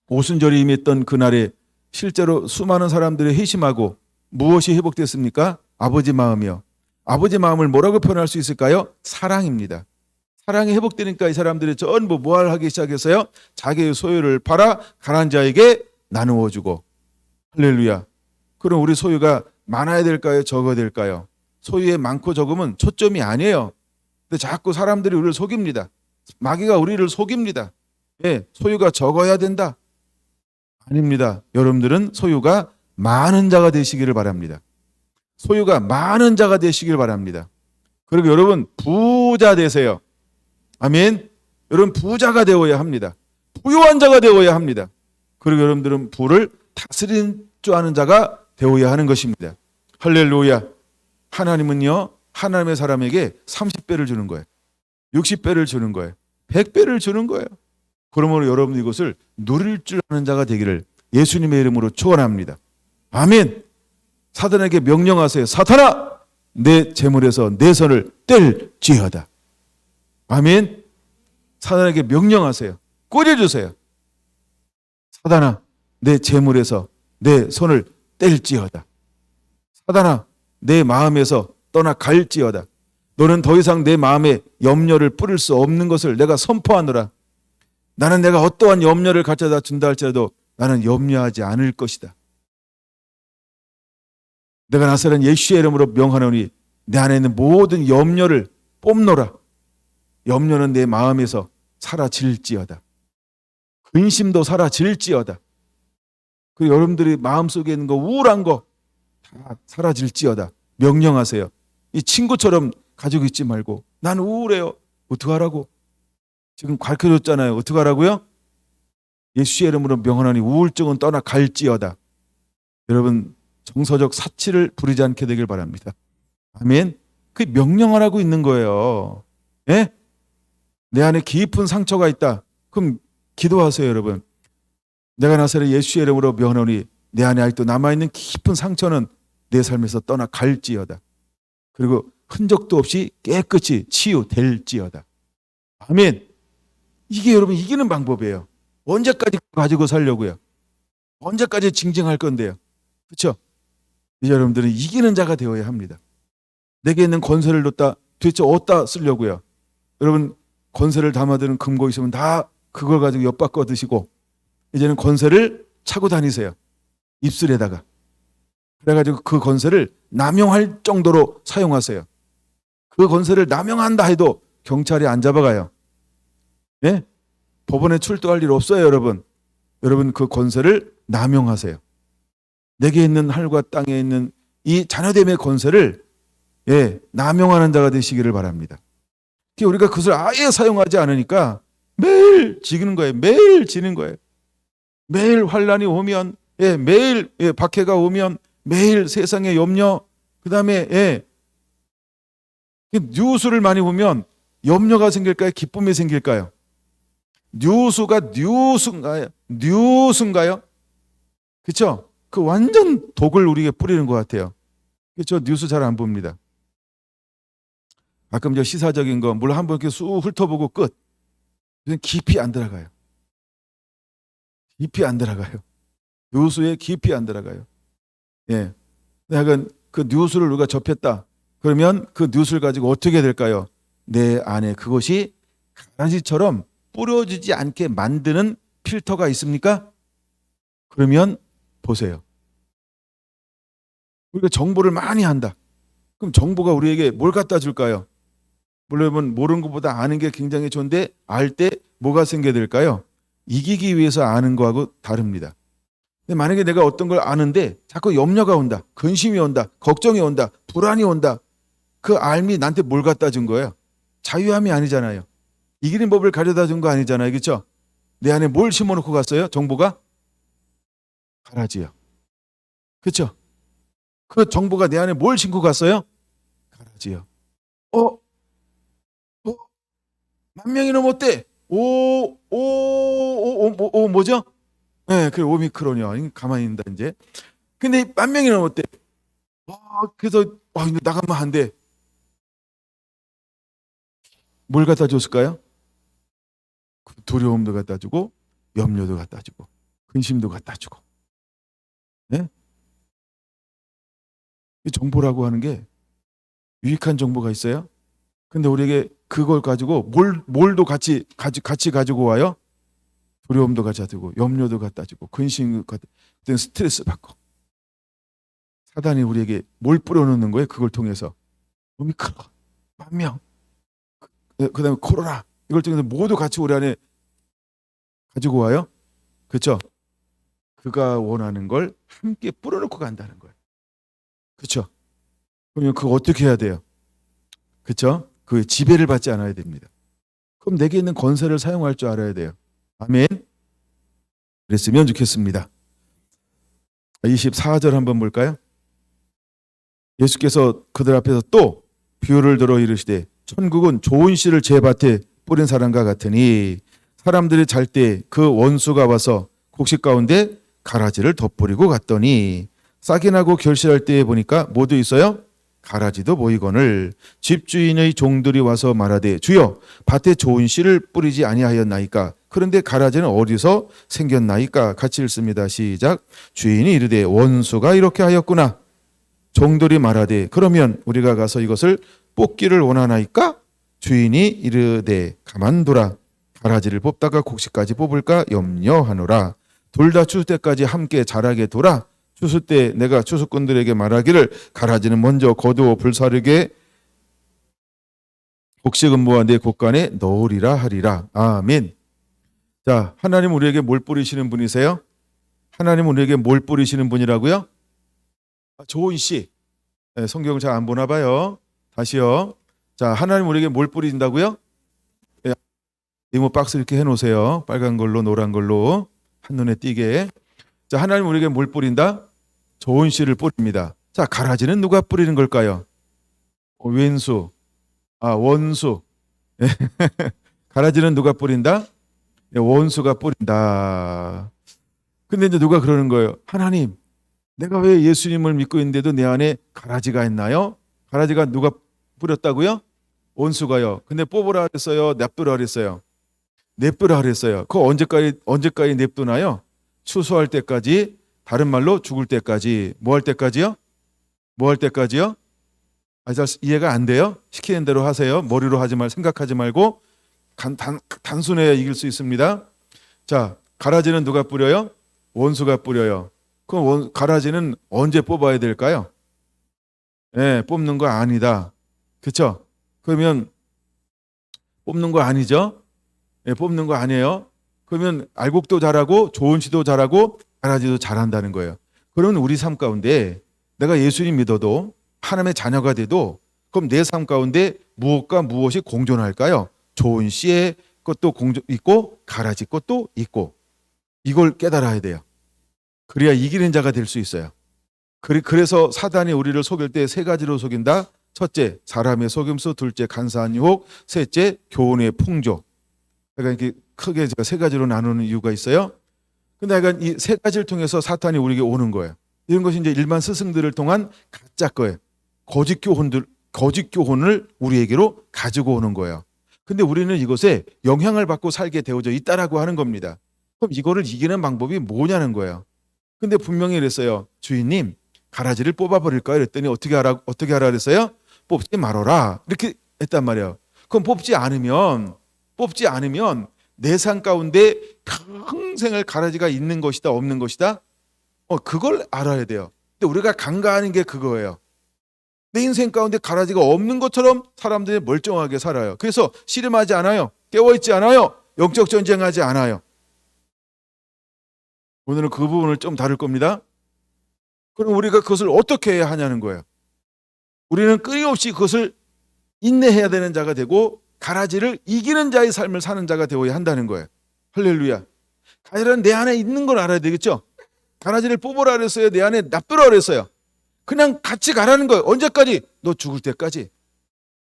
오순절이 임했던 그날에 실제로 수많은 사람들이 회심하고 무엇이 회복됐습니까? 아버지 마음이요. 아버지 마음을 뭐라고 표현할 수 있을까요? 사랑입니다. 사랑이 회복되니까 이 사람들이 전부 뭘 하기 시작했어요? 자기의 소유를 팔아 가난한 자에게 나누어 주고. 할렐루야. 그럼 우리 소유가 많아야 될까요? 적어야 될까요? 소유의 많고 적음은 초점이 아니에요. 근데 자꾸 사람들이 우리를 속입니다. 마귀가 우리를 속입니다. 소유가 적어야 된다. 아닙니다. 여러분들은 소유가 많은 자가 되시기를 바랍니다. 소유가 많은 자가 되시길 바랍니다. 그리고 여러분 부자 되세요. 아멘. 여러분 부자가 되어야 합니다. 부유한 자가 되어야 합니다. 그리고 여러분들은 부를 다스린 줄 아는 자가 되어야 하는 것입니다. 할렐루야. 하나님은요, 하나님의 사람에게 30배를 주는 거예요. 60배를 주는 거예요. 100배를 주는 거예요. 그러므로 여러분 이것을 누릴 줄 아는 자가 되기를 예수님의 이름으로 축원합니다. 아멘. 사탄에게 명령하세요. 사탄아, 내 재물에서 내 손을 뗄지어다. 아멘. 사탄에게 명령하세요. 꽂아주세요. 사탄아, 내 재물에서 내 손을 뗄지어다. 사탄아, 내 마음에서 떠나갈지어다. 너는 더 이상 내 마음에 염려를 뿌릴 수 없는 것을 내가 선포하노라. 나는 내가 어떠한 염려를 가져다 준다 할지라도 나는 염려하지 않을 것이다. 내가 나사렛 예수의 이름으로 명하노니 내 안에 있는 모든 염려를 뽐노라. 염려는 내 마음에서 사라질지어다. 근심도 사라질지어다. 그 여러분들이 마음속에 있는 거, 우울한 거 다 사라질지어다. 명령하세요. 이 친구처럼 가지고 있지 말고, 난 우울해요. 어떡하라고? 지금 가르쳐줬잖아요. 어떡하라고요? 예수의 이름으로 명하노니 우울증은 떠나갈지어다. 여러분 정서적 사치를 부리지 않게 되길 바랍니다. 아멘. 그 명령하라고 있는 거예요. 예? 내 안에 깊은 상처가 있다. 그럼 기도하세요, 여러분. 내가 나사렛 예수의 이름으로 명하노니 내 안에 아직도 남아있는 깊은 상처는 내 삶에서 떠나갈지어다. 그리고 흔적도 없이 깨끗이 치유될지어다. 아멘. 이게 여러분 이기는 방법이에요. 언제까지 가지고 살려고요? 언제까지 징징할 건데요? 그렇죠? 이제 여러분들은 이기는 자가 되어야 합니다. 내게 있는 권세를 놓다 도대체 어디다 쓰려고요? 여러분 권세를 담아두는 금고 있으면 다 그걸 가지고 엿바꿔 드시고 이제는 권세를 차고 다니세요. 입술에다가. 그래가지고 그 권세를 남용할 정도로 사용하세요. 그 권세를 남용한다 해도 경찰이 안 잡아가요. 네? 법원에 출두할 일 없어요, 여러분. 여러분 그 권세를 남용하세요. 내게 있는 하늘과 땅에 있는 이 자녀됨의 권세를 남용하는 자가 되시기를 바랍니다. 우리가 그것을 아예 사용하지 않으니까 매일 지는 거예요. 매일 지는 거예요. 매일 환란이 오면, 매일 박해가 오면, 매일 세상의 염려, 그 다음에 뉴스를 많이 보면 염려가 생길까요? 기쁨이 생길까요? 뉴스가 뉴스인가요? 그렇죠? 그 완전 독을 우리에게 뿌리는 것 같아요. 그렇죠? 뉴스 잘 안 봅니다. 가끔 저 시사적인 거 물론 한번 이렇게 쑥 훑어보고 끝. 깊이 안 들어가요. 깊이 안 들어가요. 뉴스에 깊이 안 들어가요. 약간 그 뉴스를 우리가 접했다. 그러면 그 뉴스를 가지고 어떻게 될까요? 내 안에 그것이 가라지처럼 뿌려지지 않게 만드는 필터가 있습니까? 그러면 보세요. 우리가 정보를 많이 한다. 그럼 정보가 우리에게 뭘 갖다 줄까요? 물론 모르는 것보다 아는 게 굉장히 좋은데 알 때 뭐가 생겨야 될까요? 이기기 위해서 아는 거하고 다릅니다. 근데 만약에 내가 어떤 걸 아는데 자꾸 염려가 온다, 근심이 온다, 걱정이 온다, 불안이 온다. 그 알미 나한테 뭘 갖다 준 거예요? 자유함이 아니잖아요. 이기는 법을 가져다 준 거 아니잖아요. 그렇죠? 내 안에 뭘 심어놓고 갔어요? 정보가? 가라지요. 그렇죠? 그 정보가 내 안에 뭘 심고 갔어요? 가라지요. 10,000명이 넘었대. 뭐죠? 그래 오미크론이요. 가만히 있는다 이제. 근데 10,000명이 넘었대. 그래서 이거 나가면 안 돼. 뭘 갖다 줬을까요? 두려움도 갖다 주고 염려도 갖다 주고 근심도 갖다 주고. 이 정보라고 하는 게 유익한 정보가 있어요. 근데 우리에게 그걸 가지고 뭘도 같이 가지고 와요. 두려움도 갖다 주고 염려도 갖다 주고 근심도 갖다 주고 스트레스 받고. 사단이 우리에게 뭘 뿌려놓는 거예요? 그걸 통해서 오미크론, 10,000명, 그다음에 코로나 이걸 통해서 모두 같이 우리 안에 가지고 와요. 그렇죠? 그가 원하는 걸 함께 뿌려놓고 간다는 거예요. 그렇죠? 그러면 그거 어떻게 해야 돼요? 그렇죠? 그 지배를 받지 않아야 됩니다. 그럼 내게 있는 권세를 사용할 줄 알아야 돼요. 아멘. 그랬으면 좋겠습니다. 24절 한번 볼까요? 예수께서 그들 앞에서 또 비유를 들어 이르시되 천국은 좋은 씨를 제 밭에 뿌린 사람과 같으니 사람들이 잘 때 그 원수가 와서 곡식 가운데 가라지를 덧뿌리고 갔더니 싹이 나고 결실할 때에 보니까 모두 있어요? 가라지도 보이거늘 집주인의 종들이 와서 말하되 주여 밭에 좋은 씨를 뿌리지 아니하였나이까 그런데 가라지는 어디서 생겼나이까? 같이 읽습니다. 시작. 주인이 이르되 원수가 이렇게 하였구나. 종들이 말하되 그러면 우리가 가서 이것을 뽑기를 원하나이까? 주인이 이르되 가만두라. 가라지를 뽑다가 곡식까지 뽑을까 염려하노라. 둘 다 추수 때까지 함께 자라게 두라. 추수 때 내가 추수꾼들에게 말하기를 가라지는 먼저 거두어 불사르게 곡식은 모아 내 곳간에 넣으리라 하리라. 아멘. 자, 하나님 우리에게 뭘 뿌리시는 분이세요? 하나님 우리에게 뭘 뿌리시는 분이라고요? 좋은 씨. 성경을 잘 안 보나 봐요. 다시요. 자, 하나님 우리에게 뭘 뿌린다고요? 이모 박스 이렇게 해놓으세요. 빨간 걸로 노란 걸로 한눈에 띄게. 자, 하나님 우리에게 뭘 뿌린다? 좋은 씨를 뿌립니다. 자, 가라지는 누가 뿌리는 걸까요? 왼수. 원수. 가라지는 누가 뿌린다? 원수가 뿌린다. 근데 이제 누가 그러는 거예요? 하나님, 내가 왜 예수님을 믿고 있는데도 내 안에 가라지가 있나요? 가라지가 누가 뿌렸다고요? 원수가요. 근데 뽑으라 그랬어요? 냅두라 그랬어요? 냅두라 그랬어요. 그거 언제까지 냅두나요? 추수할 때까지, 다른 말로 죽을 때까지. 뭐 할 때까지요? 뭐 할 때까지요? 잘 이해가 안 돼요? 시키는 대로 하세요. 머리로 하지 말, 생각하지 말고 단순해야 이길 수 있습니다. 자, 가라지는 누가 뿌려요? 원수가 뿌려요. 그럼 가라지는 언제 뽑아야 될까요? 네, 뽑는 거 아니다. 그렇죠? 그러면 뽑는 거 아니죠? 네, 뽑는 거 아니에요. 그러면 알곡도 잘하고 좋은 씨도 잘하고 가라지도 잘한다는 거예요. 그러면 우리 삶 가운데 내가 예수님 믿어도 하나님의 자녀가 돼도 그럼 내 삶 가운데 무엇과 무엇이 공존할까요? 좋은 씨의 것도 있고 가라지 것도 있고, 이걸 깨달아야 돼요. 그래야 이기는 자가 될 수 있어요. 그래서 사단이 우리를 속일 때 세 가지로 속인다. 첫째, 사람의 속임수. 둘째, 간사한 유혹. 셋째, 교훈의 풍조. 그러니까 이렇게 크게 제가 세 가지로 나누는 이유가 있어요. 근데 약간 이 세 가지를 통해서 사탄이 우리에게 오는 거예요. 이런 것이 이제 일반 스승들을 통한 가짜 거예요. 거짓 교훈을 우리에게로 가지고 오는 거예요. 근데 우리는 이것에 영향을 받고 살게 되어져 있다라고 하는 겁니다. 그럼 이거를 이기는 방법이 뭐냐는 거예요. 근데 분명히 그랬어요. 주인님, 가라지를 뽑아버릴까요? 그랬더니 어떻게 하라 그랬어요? 뽑지 말아라. 이렇게 했단 말이에요. 그럼 뽑지 않으면 내 삶 가운데 평생을 가라지가 있는 것이다, 없는 것이다? 그걸 알아야 돼요. 근데 우리가 간과하는 게 그거예요. 내 인생 가운데 가라지가 없는 것처럼 사람들이 멀쩡하게 살아요. 그래서 씨름하지 않아요. 깨어있지 않아요. 영적 전쟁하지 않아요. 오늘은 그 부분을 좀 다룰 겁니다. 그럼 우리가 그것을 어떻게 해야 하냐는 거예요. 우리는 끊임없이 그것을 인내해야 되는 자가 되고 가라지를 이기는 자의 삶을 사는 자가 되어야 한다는 거예요. 할렐루야. 가라지는 내 안에 있는 걸 알아야 되겠죠. 가라지를 뽑으라 그랬어요? 내 안에 놔두라 그랬어요? 그냥 같이 가라는 거예요. 언제까지? 너 죽을 때까지.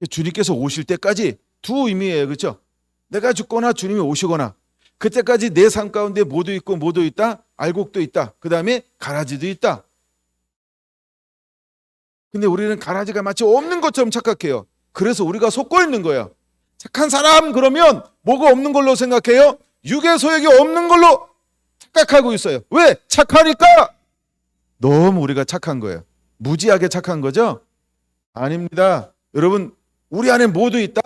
주님께서 오실 때까지. 두 의미예요. 그렇죠? 내가 죽거나 주님이 오시거나, 그때까지 내 삶 가운데 뭐도 있고 뭐도 있다? 알곡도 있다. 그 다음에 가라지도 있다. 근데 우리는 가라지가 마치 없는 것처럼 착각해요. 그래서 우리가 속고 있는 거예요. 착한 사람 그러면 뭐가 없는 걸로 생각해요? 육의 소욕이 없는 걸로 착각하고 있어요. 왜? 착하니까. 너무 우리가 착한 거예요. 무지하게 착한 거죠? 아닙니다. 여러분, 우리 안에 뭐도 있다?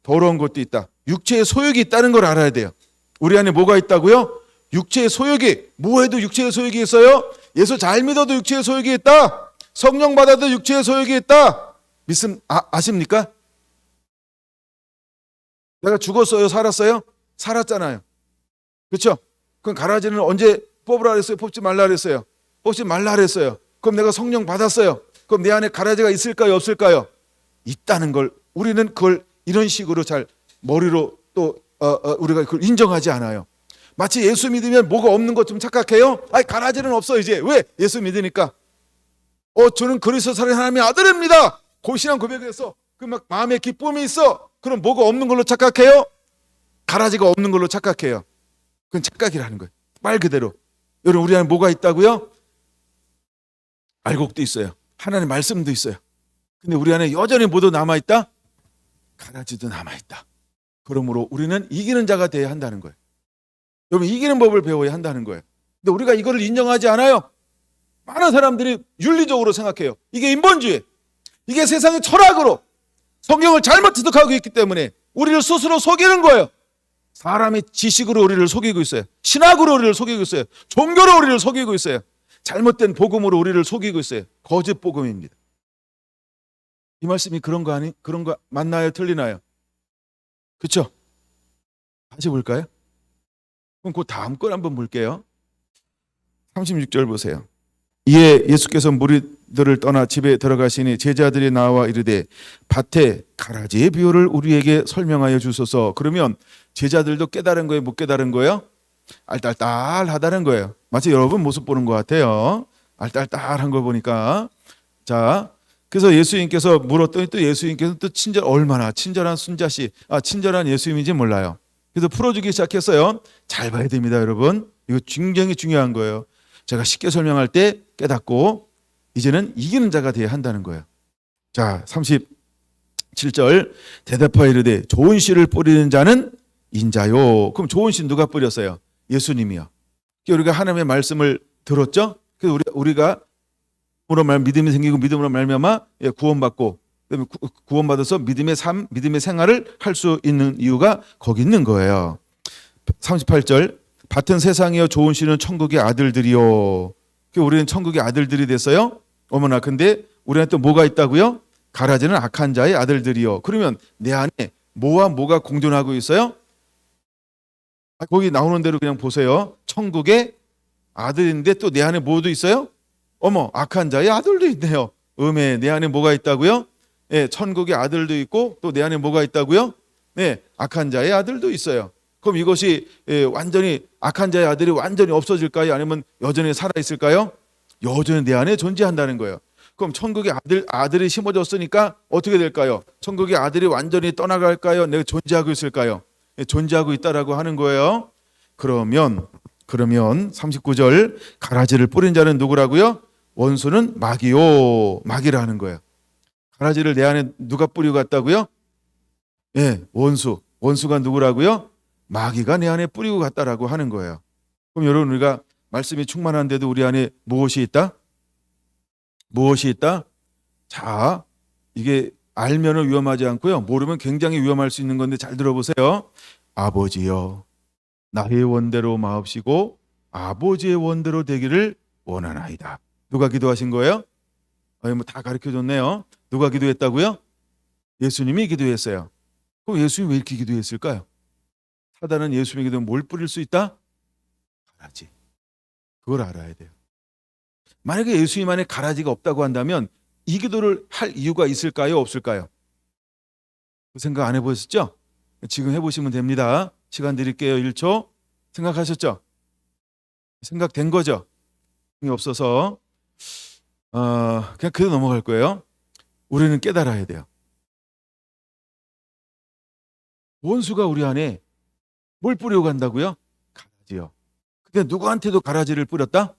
더러운 것도 있다. 육체의 소욕이 있다는 걸 알아야 돼요. 우리 안에 뭐가 있다고요? 육체의 소욕이. 뭐 해도 육체의 소욕이 있어요? 예수 잘 믿어도 육체의 소욕이 있다. 성령 받아도 육체의 소욕이 있다. 아십니까? 내가 죽었어요? 살았어요? 살았잖아요. 그렇죠? 그럼 가라지는 언제 뽑으라 그랬어요? 뽑지 말라 그랬어요? 뽑지 말라 그랬어요. 그럼 내가 성령 받았어요. 그럼 내 안에 가라지가 있을까요? 없을까요? 있다는 걸 우리는 그걸 이런 식으로 잘 머리로 또 우리가 그걸 인정하지 않아요. 마치 예수 믿으면 뭐가 없는 것처럼 착각해요. 아니, 가라지는 없어 이제. 왜? 예수 믿으니까. 저는 그리스도 살아계신 하나님의 아들입니다. 고신한 고백에서 그 막 마음에 기쁨이 있어. 그럼 뭐가 없는 걸로 착각해요? 가라지가 없는 걸로 착각해요. 그건 착각이라는 거예요. 말 그대로. 여러분, 우리 안에 뭐가 있다고요? 알곡도 있어요. 하나님의 말씀도 있어요. 근데 우리 안에 여전히 뭐도 남아있다? 가라지도 남아있다. 그러므로 우리는 이기는 자가 되어야 한다는 거예요. 여러분, 이기는 법을 배워야 한다는 거예요. 근데 우리가 이거를 인정하지 않아요. 많은 사람들이 윤리적으로 생각해요. 이게 인본주의, 이게 세상의 철학으로 성경을 잘못 해석하고 있기 때문에 우리를 스스로 속이는 거예요. 사람이 지식으로 우리를 속이고 있어요. 신학으로 우리를 속이고 있어요. 종교로 우리를 속이고 있어요. 잘못된 복음으로 우리를 속이고 있어요. 거짓 복음입니다. 이 말씀이 그런 거 맞나요? 틀리나요? 그렇죠? 다시 볼까요? 그럼 그 다음 걸 한번 볼게요. 36절 보세요. 이에 예수께서 무리들을 떠나 집에 들어가시니 제자들이 나와 이르되 밭에 가라지의 비유를 우리에게 설명하여 주소서. 그러면 제자들도 깨달은 거예요? 못 깨달은 거예요? 알딸딸하다는 거예요. 마치 여러분 모습 보는 것 같아요. 알딸딸한 걸 보니까. 자, 그래서 예수님께서 물었더니 또 예수님께서 또 얼마나 친절한 순자씨, 친절한 예수님인지 몰라요. 그래서 풀어주기 시작했어요. 잘 봐야 됩니다, 여러분. 이거 굉장히 중요한 거예요. 제가 쉽게 설명할 때 깨닫고 이제는 이기는 자가 되어야 한다는 거예요. 자, 37절 대답하여 이르되 좋은 씨를 뿌리는 자는 인자요. 그럼 좋은 씨 누가 뿌렸어요? 예수님이요. 우리가 하나님의 말씀을 들었죠? 그래서 우리가 믿음이 생기고 믿음으로 말미암아 구원받고 구원받아서 믿음의 삶, 믿음의 생활을 할 수 있는 이유가 거기 있는 거예요. 38절 밭은 세상이요 좋은 씨는 천국의 아들들이요. 우리는 천국의 아들들이 됐어요. 어머나, 근데 우리한테 또 뭐가 있다고요? 가라지는 악한 자의 아들들이요. 그러면 내 안에 뭐와 뭐가 공존하고 있어요? 거기 나오는 대로 그냥 보세요. 천국의 아들인데 또 내 안에 뭐도 있어요? 어머, 악한 자의 아들도 있네요. 내 안에 뭐가 있다고요? 천국의 아들도 있고 또 내 안에 뭐가 있다고요? 악한 자의 아들도 있어요. 그럼 이것이 완전히 악한 자의 아들이 완전히 없어질까요? 아니면 여전히 살아있을까요? 여전히 내 안에 존재한다는 거예요. 그럼 천국의 아들이 심어졌으니까 어떻게 될까요? 천국의 아들이 완전히 떠나갈까요? 내가 존재하고 있을까요? 존재하고 있다라고 하는 거예요. 그러면 39절 가라지를 뿌린 자는 누구라고요? 원수는 마귀요. 마귀라 하는 거예요. 가라지를 내 안에 누가 뿌리고 갔다고요? 원수가 누구라고요? 마귀가 내 안에 뿌리고 갔다라고 하는 거예요. 그럼 여러분, 우리가 말씀이 충만한데도 우리 안에 무엇이 있다? 무엇이 있다? 자, 이게 알면은 위험하지 않고요. 모르면 굉장히 위험할 수 있는 건데 잘 들어보세요. 아버지여, 나의 원대로 마옵시고 아버지의 원대로 되기를 원하나이다. 누가 기도하신 거예요? 다 가르쳐줬네요. 누가 기도했다고요? 예수님이 기도했어요. 그럼 예수님이 왜 이렇게 기도했을까요? 사단은 예수님의 기도에 뭘 뿌릴 수 있다? 가라지. 그걸 알아야 돼요. 만약에 예수님 안에 가라지가 없다고 한다면 이 기도를 할 이유가 있을까요? 없을까요? 그 생각 안 해보셨죠? 지금 해보시면 됩니다. 시간 드릴게요. 1초. 생각하셨죠? 생각된 거죠? 없어서 그냥 그대로 넘어갈 거예요. 우리는 깨달아야 돼요. 원수가 우리 안에 뭘 뿌리고 간다고요? 가라지요. 근데 누구한테도 가라지를 뿌렸다?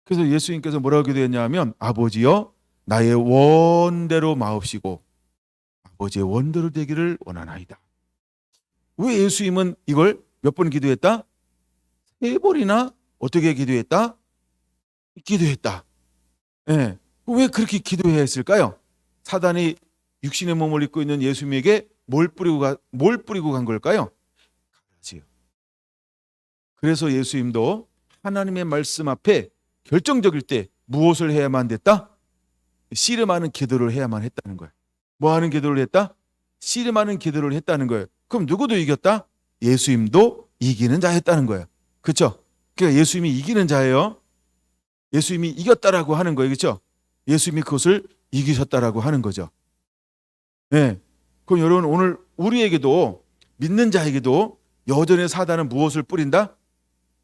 그래서 예수님께서 뭐라고 기도했냐 하면 아버지여, 나의 원대로 마옵시고 아버지의 원대로 되기를 원하나이다. 왜 예수님은 이걸 몇 번 기도했다? 3번이나 어떻게 기도했다? 기도했다. 왜 그렇게 기도해야 했을까요? 사단이 육신의 몸을 입고 있는 예수님에게 뭘 뿌리고 간 걸까요? 가라지요. 그래서 예수님도 하나님의 말씀 앞에 결정적일 때 무엇을 해야만 됐다? 씨름하는 기도를 해야만 했다는 거예요. 뭐 하는 기도를 했다? 씨름하는 기도를 했다는 거예요. 그럼 누구도 이겼다? 예수님도 이기는 자였다는 거예요. 그렇죠? 그러니까 예수님이 이기는 자예요. 예수님이 이겼다라고 하는 거예요. 그렇죠? 예수님이 그것을 이기셨다라고 하는 거죠. 그럼 여러분, 오늘 우리에게도, 믿는 자에게도 여전히 사단은 무엇을 뿌린다?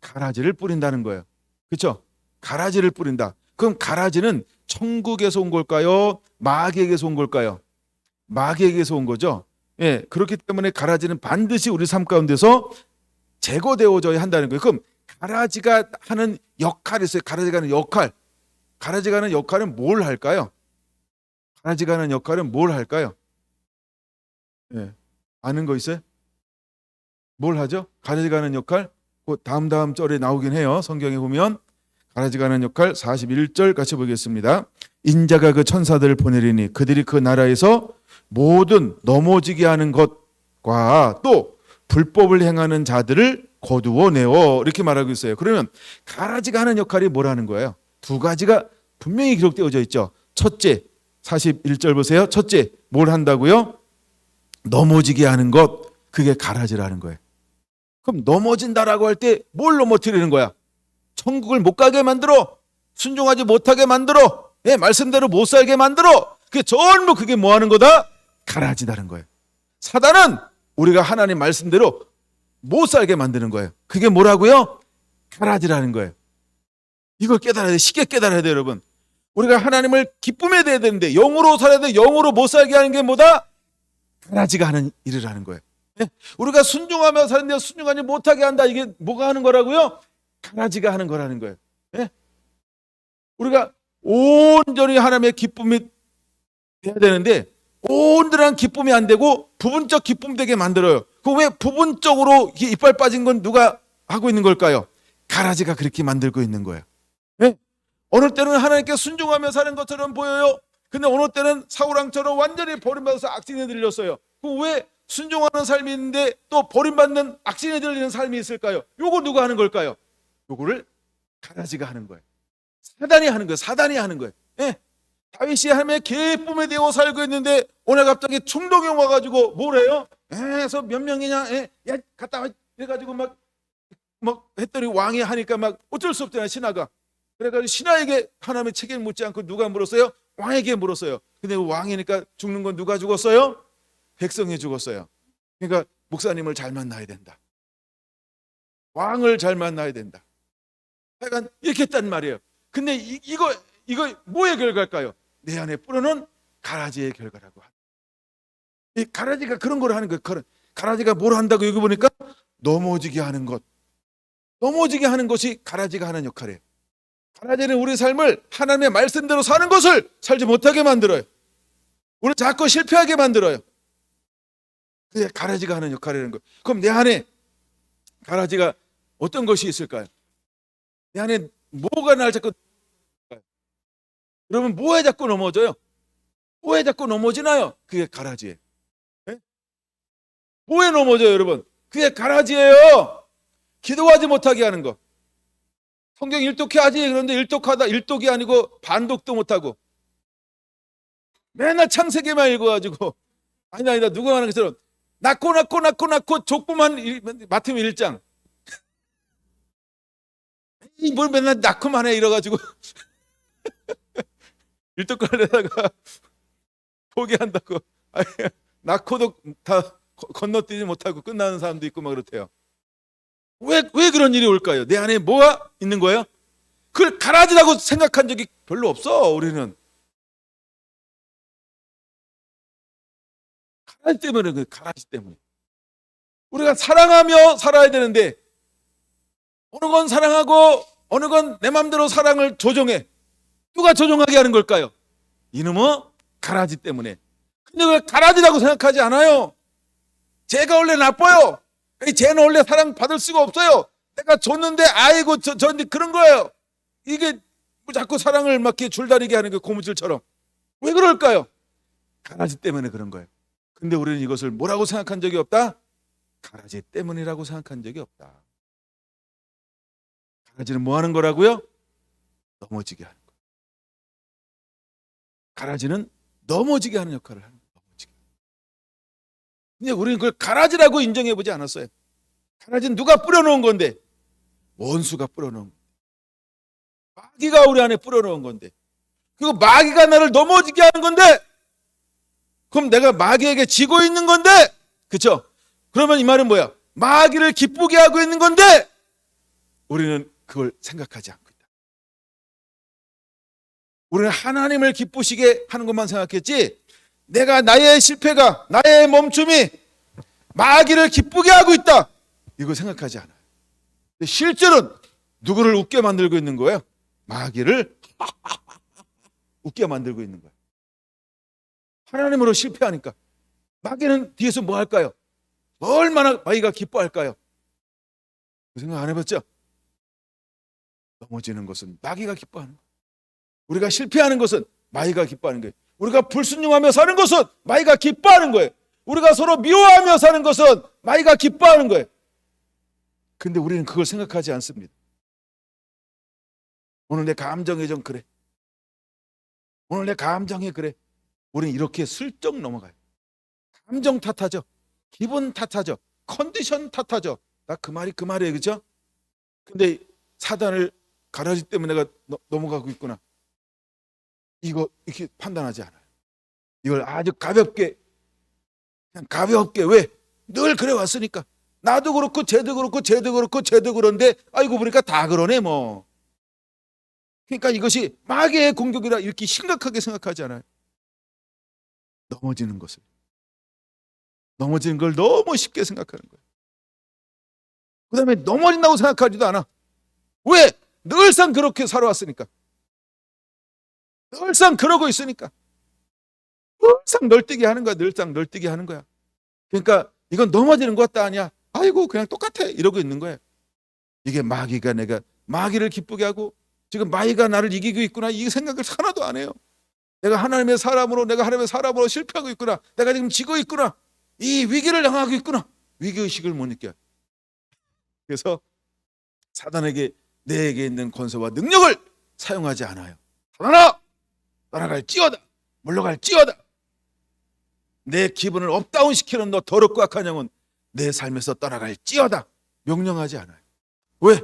가라지를 뿌린다는 거예요. 그렇죠? 가라지를 뿌린다. 그럼 가라지는 천국에서 온 걸까요? 마귀에게서 온 걸까요? 마귀에게서 온 거죠. 그렇기 때문에 가라지는 반드시 우리 삶 가운데서 제거되어져야 한다는 거예요. 그럼 가라지가 하는 역할이 있어요. 가라지가 하는 역할. 가라지가 하는 역할은 뭘 할까요? 가라지가 하는 역할은 뭘 할까요? 아는 거 있어요? 뭘 하죠? 가라지가 하는 역할? 다음 절에 나오긴 해요. 성경에 보면 가라지가 하는 역할 41절 같이 보겠습니다. 인자가 그 천사들을 보내리니 그들이 그 나라에서 모든 넘어지게 하는 것과 또 불법을 행하는 자들을 거두어 내어, 이렇게 말하고 있어요. 그러면 가라지가 하는 역할이 뭐라는 거예요? 2가지가 분명히 기록되어져 있죠. 첫째, 41절 보세요. 첫째, 뭘 한다고요? 넘어지게 하는 것, 그게 가라지라는 거예요. 그럼 넘어진다라고 할 때 뭘 넘어뜨리는 거야? 천국을 못 가게 만들어, 순종하지 못하게 만들어, 말씀대로 못 살게 만들어. 그게 전부 그게 뭐 하는 거다? 가라지다는 거예요. 사단은 우리가 하나님 말씀대로 못 살게 만드는 거예요. 그게 뭐라고요? 가라지라는 거예요. 이걸 깨달아야 돼. 쉽게 깨달아야 돼, 여러분. 우리가 하나님을 기쁨에 대해야 되는데 영으로 살아야 돼. 영으로 못 살게 하는 게 뭐다? 가라지가 하는 일을 하는 거예요. 우리가 순종하며 사는데 순종하지 못하게 한다. 이게 뭐가 하는 거라고요? 가라지가 하는 거라는 거예요. 예? 우리가 온전히 하나님의 기쁨이 돼야 되는데 온전한 기쁨이 안 되고 부분적 기쁨 되게 만들어요. 그 왜 부분적으로 이빨 빠진 건 누가 하고 있는 걸까요? 가라지가 그렇게 만들고 있는 거예요. 예? 어느 때는 하나님께 순종하며 사는 것처럼 보여요. 근데 어느 때는 사울왕처럼 완전히 버림받아서 악신에 들렸어요. 그 왜 순종하는 삶이 있는데 또 버림받는 악신에 들리는 삶이 있을까요? 요거 누가 하는 걸까요? 요거를 가라지가 하는 거예요. 사단이 하는 거예요. 사단이 하는 거예요. 예? 다윗이 하나님의 기쁨에 대어 살고 있는데 오늘 갑자기 충동이 와가지고 뭐래요? 해서 몇 명이냐? 야 갔다 와 해가지고 막 했더니 왕이 하니까 막 어쩔 수 없잖아요. 신하가. 그래가지고 신하에게 하나님의 책임을 묻지 않고 누가 물었어요? 왕에게 물었어요. 근데 왕이니까 죽는 건 누가 죽었어요? 백성이 죽었어요. 그러니까 목사님을 잘 만나야 된다. 왕을 잘 만나야 된다. 약간 이렇게 했단 말이에요. 근데 이거 뭐의 결과일까요? 내 안에 뿌려놓은 가라지의 결과라고. 이 가라지가 그런 걸 하는 거예요. 가라지가 뭘 한다고 여기 보니까 넘어지게 하는 것. 넘어지게 하는 것이 가라지가 하는 역할이에요. 가라지는 우리 삶을 하나님의 말씀대로 사는 것을 살지 못하게 만들어요. 우리 자꾸 실패하게 만들어요. 그게 가라지가 하는 역할이라는 거예요. 그럼 내 안에 가라지가 어떤 것이 있을까요? 내 안에 뭐가 날 자꾸, 여러분 뭐에 자꾸 넘어져요? 뭐에 자꾸 넘어지나요? 그게 가라지예요. 네? 뭐에 넘어져요 여러분? 그게 가라지예요. 기도하지 못하게 하는 거. 성경 일독해야지. 그런데 일독이 아니고 반독도 못하고 맨날 창세기만 읽어가지고 아니다 누가 하는 것처럼 낳고 족보만 맡으면 1장 뭘 맨날 낳고만 해 이래가지고 일독하려다가 포기한다고. 낳고도 다 건너뛰지 못하고 끝나는 사람도 있고 막 그렇대요. 왜 그런 일이 올까요? 내 안에 뭐가 있는 거예요? 그걸 가라지라고 생각한 적이 별로 없어. 우리는 가라지 때문에 그래. 가라지 때문에 우리가 사랑하며 살아야 되는데 어느 건 사랑하고 어느 건 내 마음대로 사랑을 조정해. 누가 조정하게 하는 걸까요? 이놈의 가라지 때문에. 근데 왜 가라지라고 생각하지 않아요? 쟤가 원래 나빠요. 쟤는 원래 사랑 받을 수가 없어요. 내가 줬는데 아이고 저한테 그런 거예요. 이게 자꾸 사랑을 막 이렇게 줄다리게 하는 게 고무줄처럼. 왜 그럴까요? 가라지 때문에 그런 거예요. 근데 우리는 이것을 뭐라고 생각한 적이 없다? 가라지 때문이라고 생각한 적이 없다. 가라지는 뭐 하는 거라고요? 넘어지게 하는 거예요. 가라지는 넘어지게 하는 역할을 하는 거예요. 근데 우리는 그걸 가라지라고 인정해 보지 않았어요. 가라지는 누가 뿌려놓은 건데? 원수가 뿌려놓은 건데. 마귀가 우리 안에 뿌려놓은 건데. 그리고 마귀가 나를 넘어지게 하는 건데 그럼 내가 마귀에게 지고 있는 건데 그렇죠? 그러면 이 말은 뭐야? 마귀를 기쁘게 하고 있는 건데 우리는 그걸 생각하지 않고 있다. 우리는 하나님을 기쁘시게 하는 것만 생각했지 내가 나의 실패가 나의 멈춤이 마귀를 기쁘게 하고 있다 이거 생각하지 않아요. 실제로는 누구를 웃게 만들고 있는 거예요? 마귀를 웃게 만들고 있는 거예요. 하나님으로 실패하니까 마귀는 뒤에서 뭐 할까요? 얼마나 마귀가 기뻐할까요? 그 생각 안 해봤죠? 넘어지는 것은 마귀가 기뻐하는 거예요. 우리가 실패하는 것은 마귀가 기뻐하는 거예요. 우리가 불순종하며 사는 것은 마귀가 기뻐하는 거예요. 우리가 서로 미워하며 사는 것은 마귀가 기뻐하는 거예요. 근데 우리는 그걸 생각하지 않습니다. 오늘 내 감정이 좀 그래. 오늘 내 감정이 그래. 우리는 이렇게 슬쩍 넘어가요. 감정 탓하죠. 기분 탓하죠. 컨디션 탓하죠. 나 그 말이에요. 그죠? 근데 사단을 가라지 때문에 내가 넘어가고 있구나. 이거 이렇게 판단하지 않아요. 이걸 아주 가볍게 그냥 가볍게 왜? 늘 그래 왔으니까. 나도 그렇고 쟤도 그런데 아이고 보니까 다 그러네 뭐. 그러니까 이것이 마귀의 공격이라 이렇게 심각하게 생각하지 않아요. 넘어지는 걸 너무 쉽게 생각하는 거예요. 그 다음에 넘어진다고 생각하지도 않아. 왜? 늘상 그렇게 살아왔으니까. 늘상 그러고 있으니까. 늘상 널뛰기 하는 거야. 늘상 널뛰기 하는 거야. 그러니까 이건 넘어지는 것도 아니야. 아이고 그냥 똑같아 이러고 있는 거예요. 이게 마귀가 내가 마귀를 기쁘게 하고 지금 마귀가 나를 이기고 있구나 이 생각을 하나도 안 해요. 내가 하나님의 사람으로 실패하고 있구나. 내가 지금 지고 있구나. 이 위기를 당하고 있구나. 위기의식을 못 느껴요. 그래서 사단에게 내게 있는 권세와 능력을 사용하지 않아요. 사단아 떠나갈지어다 물러갈지어다. 내 기분을 업다운 시키는 너 더럽고 악한 영은 내 삶에서 떠나갈지어다 명령하지 않아요. 왜?